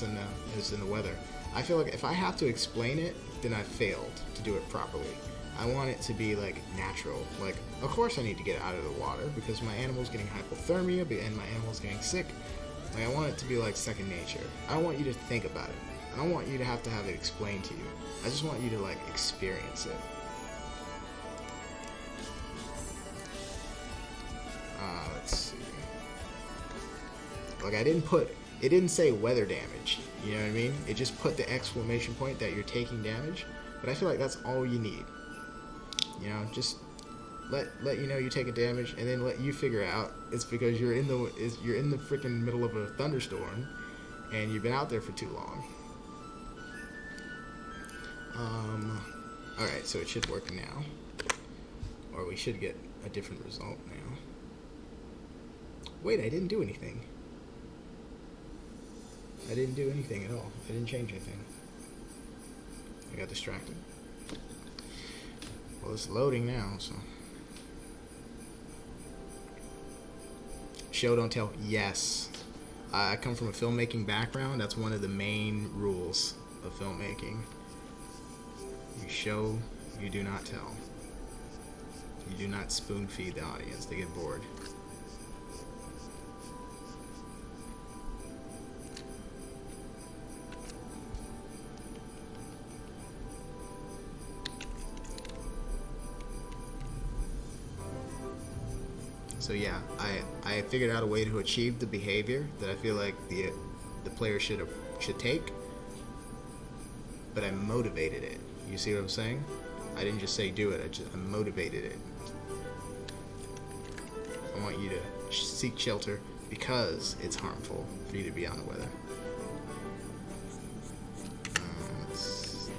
in the weather." I feel like if I have to explain it, then I failed to do it properly. I want it to be like natural. Like, of course I need to get out of the water because my animal's getting hypothermia and my animal's getting sick. Like, I want it to be like second nature. I don't want you to think about it. I don't want you to have it explained to you. I just want you to like experience it. Let's see. Like it didn't say weather damage. You know what I mean? It just put the exclamation point that you're taking damage. But I feel like that's all you need. You know, just let you know you're taking damage, and then let you figure out it's because you're in the freaking middle of a thunderstorm, and you've been out there for too long. Alright, so it should work now. Or we should get a different result now. Wait, I didn't do anything. I didn't do anything at all. I didn't change anything. I got distracted. Well, it's loading now, so. Show, don't tell. Yes. I come from a filmmaking background. That's one of the main rules of filmmaking. You show, you do not tell. You do not spoon feed the audience. They get bored. So yeah, I figured out a way to achieve the behavior that I feel like the player should take, but I motivated it. You see what I'm saying? I didn't just say do it. I motivated it. I want you to seek shelter because it's harmful for you to be on the weather. Let's see.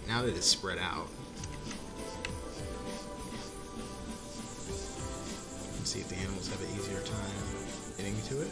Now that it's spread out, let's see if the animals have an easier time getting to it.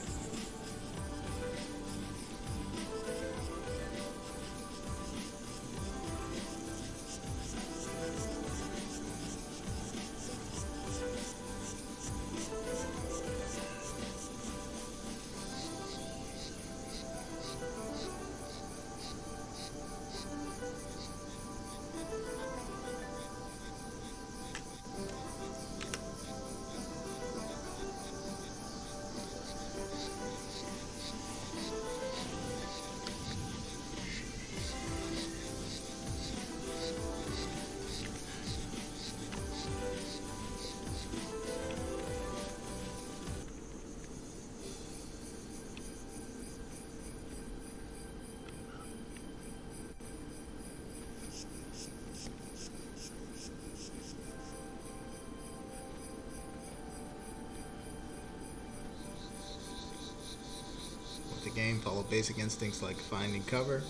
game. Follow basic instincts like finding cover.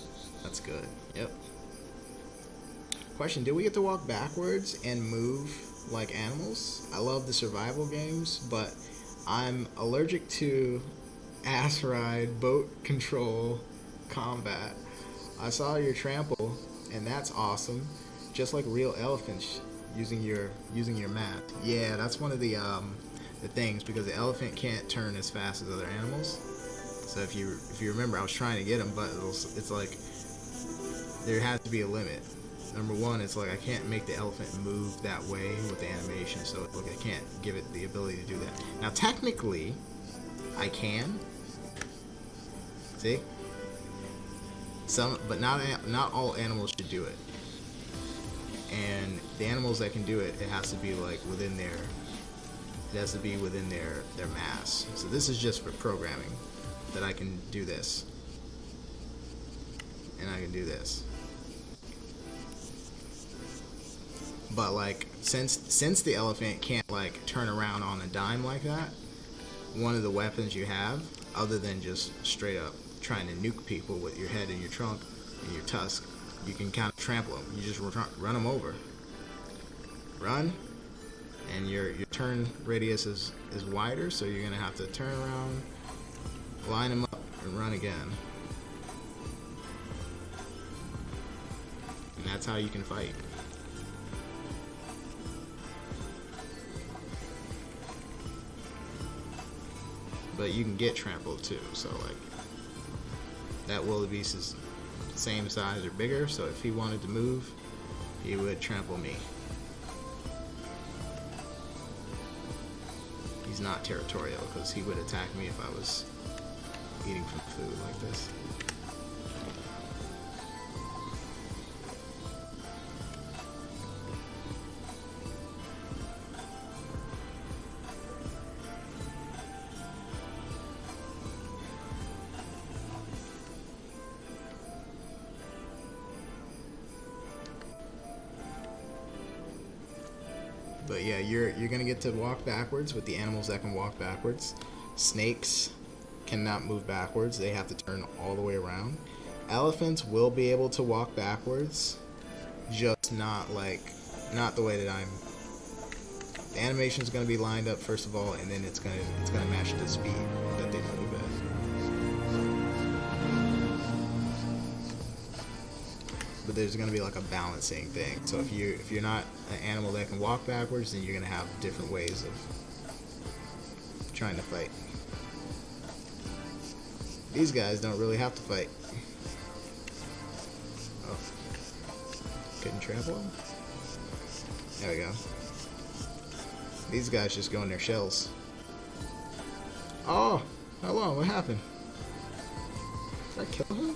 That's good. Yep. Question, do we get to walk backwards and move like animals? I love the survival games, but I'm allergic to ass ride, boat control, combat. I saw your trample, and that's awesome. Just like real elephants using your mat. Yeah, that's one of the things, because the elephant can't turn as fast as other animals. So if you remember, I was trying to get him, but it's like there has to be a limit. Number one, it's like I can't make the elephant move that way with the animation, so look, I can't give it the ability to do that. Now technically, I can. See? But not all animals should do it. And the animals that can do it, it has to be like within their mass. So this is just for programming, that I can do this. And I can do this. But like since the elephant can't like turn around on a dime like that, one of the weapons you have, other than just straight up trying to nuke people with your head and your trunk and your tusk, you can kind of trample them. You just run them over. Run, and your turn radius is wider, so you're gonna have to turn around, line them up, and run again. And that's how you can fight. But you can get trampled too, so like that wildebeest is the same size or bigger, so if he wanted to move, he would trample me. He's not territorial, because he would attack me if I was eating from food like this. But yeah, you're gonna get to walk backwards with the animals that can walk backwards. Snakes cannot move backwards; they have to turn all the way around. Elephants will be able to walk backwards, just not the way that I'm. The animation is gonna be lined up first of all, and then it's gonna match the speed that they move at. But there's going to be like a balancing thing. So if you're not an animal that can walk backwards, then you're going to have different ways of trying to fight. These guys don't really have to fight. Oh, couldn't trample them? There we go. These guys just go in their shells. Oh, hello, what happened? Did I kill him?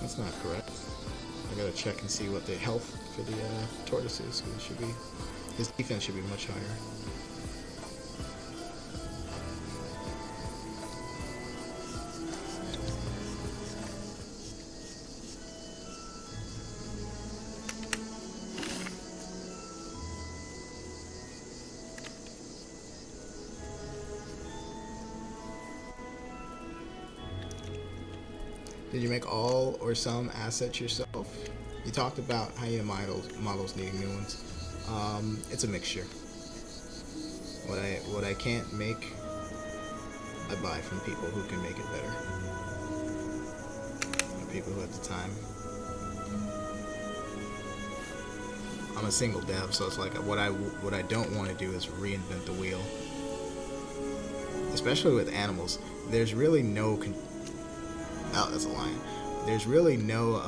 That's not correct. I gotta check and see what the health for the tortoise is, because it should be, his defense should be much higher. Did you make all or some assets yourself? You talked about hyena models needing new ones. It's a mixture. What I can't make, I buy from people who can make it better. People who have the time. I'm a single dev, so it's like what I don't want to do is reinvent the wheel. Especially with animals, there's really no. Oh, that's a lion. There's really no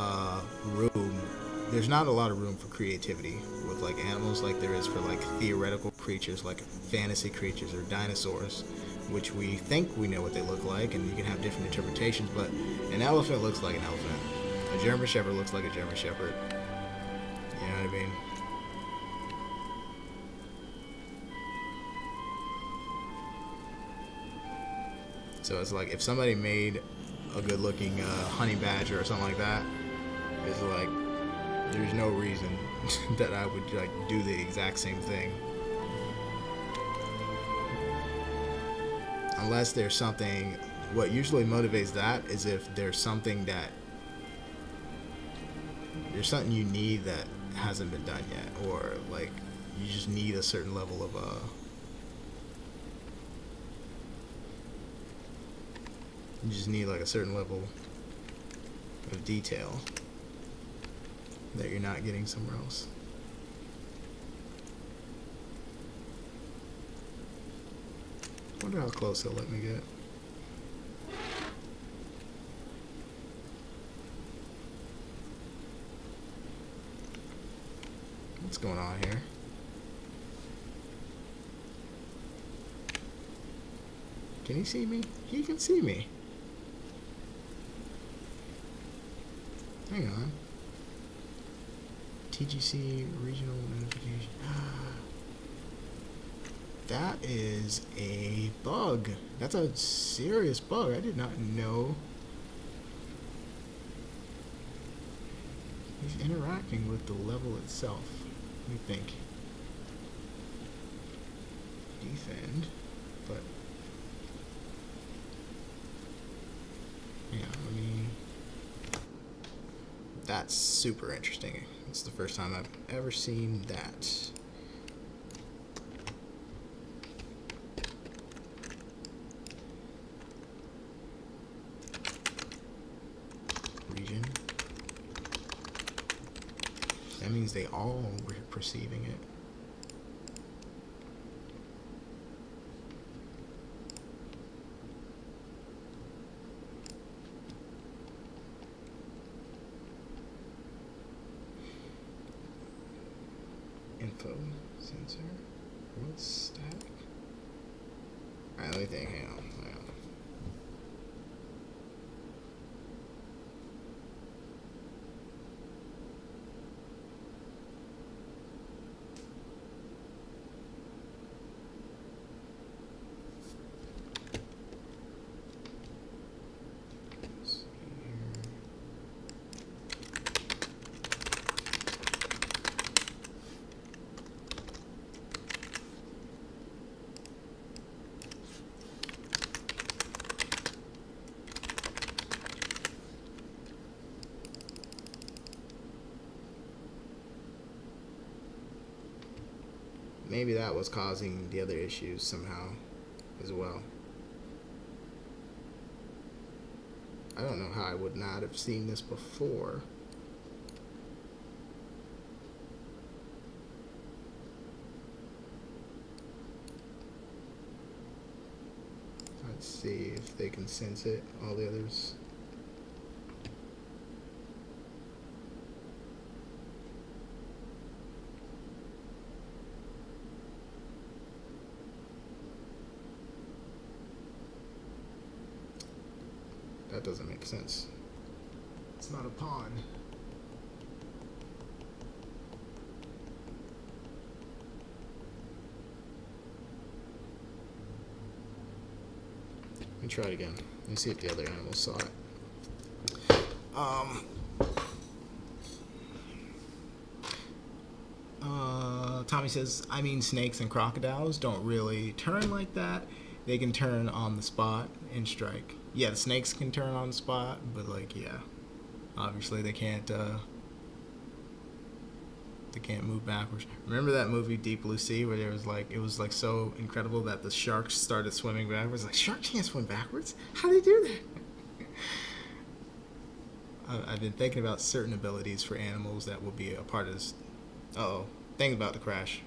room. There's not a lot of room for creativity with like animals, like there is for like theoretical creatures, like fantasy creatures or dinosaurs, which we think we know what they look like, and you can have different interpretations. But an elephant looks like an elephant. A German Shepherd looks like a German Shepherd. You know what I mean? So it's like if somebody made a good-looking honey badger or something like that, it's like there's no reason that I would like do the exact same thing. unless there's something. What usually motivates that is if there's something you need that hasn't been done yet, or like you just need a certain level of you just need like a certain level of detail that you're not getting somewhere else. Wonder how close they'll let me get. What's going on here? Can he see me? He can see me. Hang on. TGC regional notification. That is a bug. That's a serious bug. I did not know. He's interacting with the level itself. Let me think. Defend, but yeah, I mean, that's super interesting. It's the first time I've ever seen that. Region. That means they all were perceiving it. Info sensor. What's static? Alright, let me think. Hang on. Maybe that was causing the other issues somehow as well. I don't know how I would not have seen this before. Let's see if they can sense it, all the others. That doesn't make sense. It's not a pawn. Let me try it again. Let me see if the other animals saw it. Tommy says, I mean, snakes and crocodiles don't really turn like that. They can turn on the spot and strike. Yeah, the snakes can turn on the spot, but like, yeah, obviously they can't move backwards. Remember that movie Deep Blue Sea where there was like, it was like so incredible that the sharks started swimming backwards? Like, sharks can't swim backwards? How do they do that? I've been thinking about certain abilities for animals that will be a part of this. Uh-oh, thinking about the crash.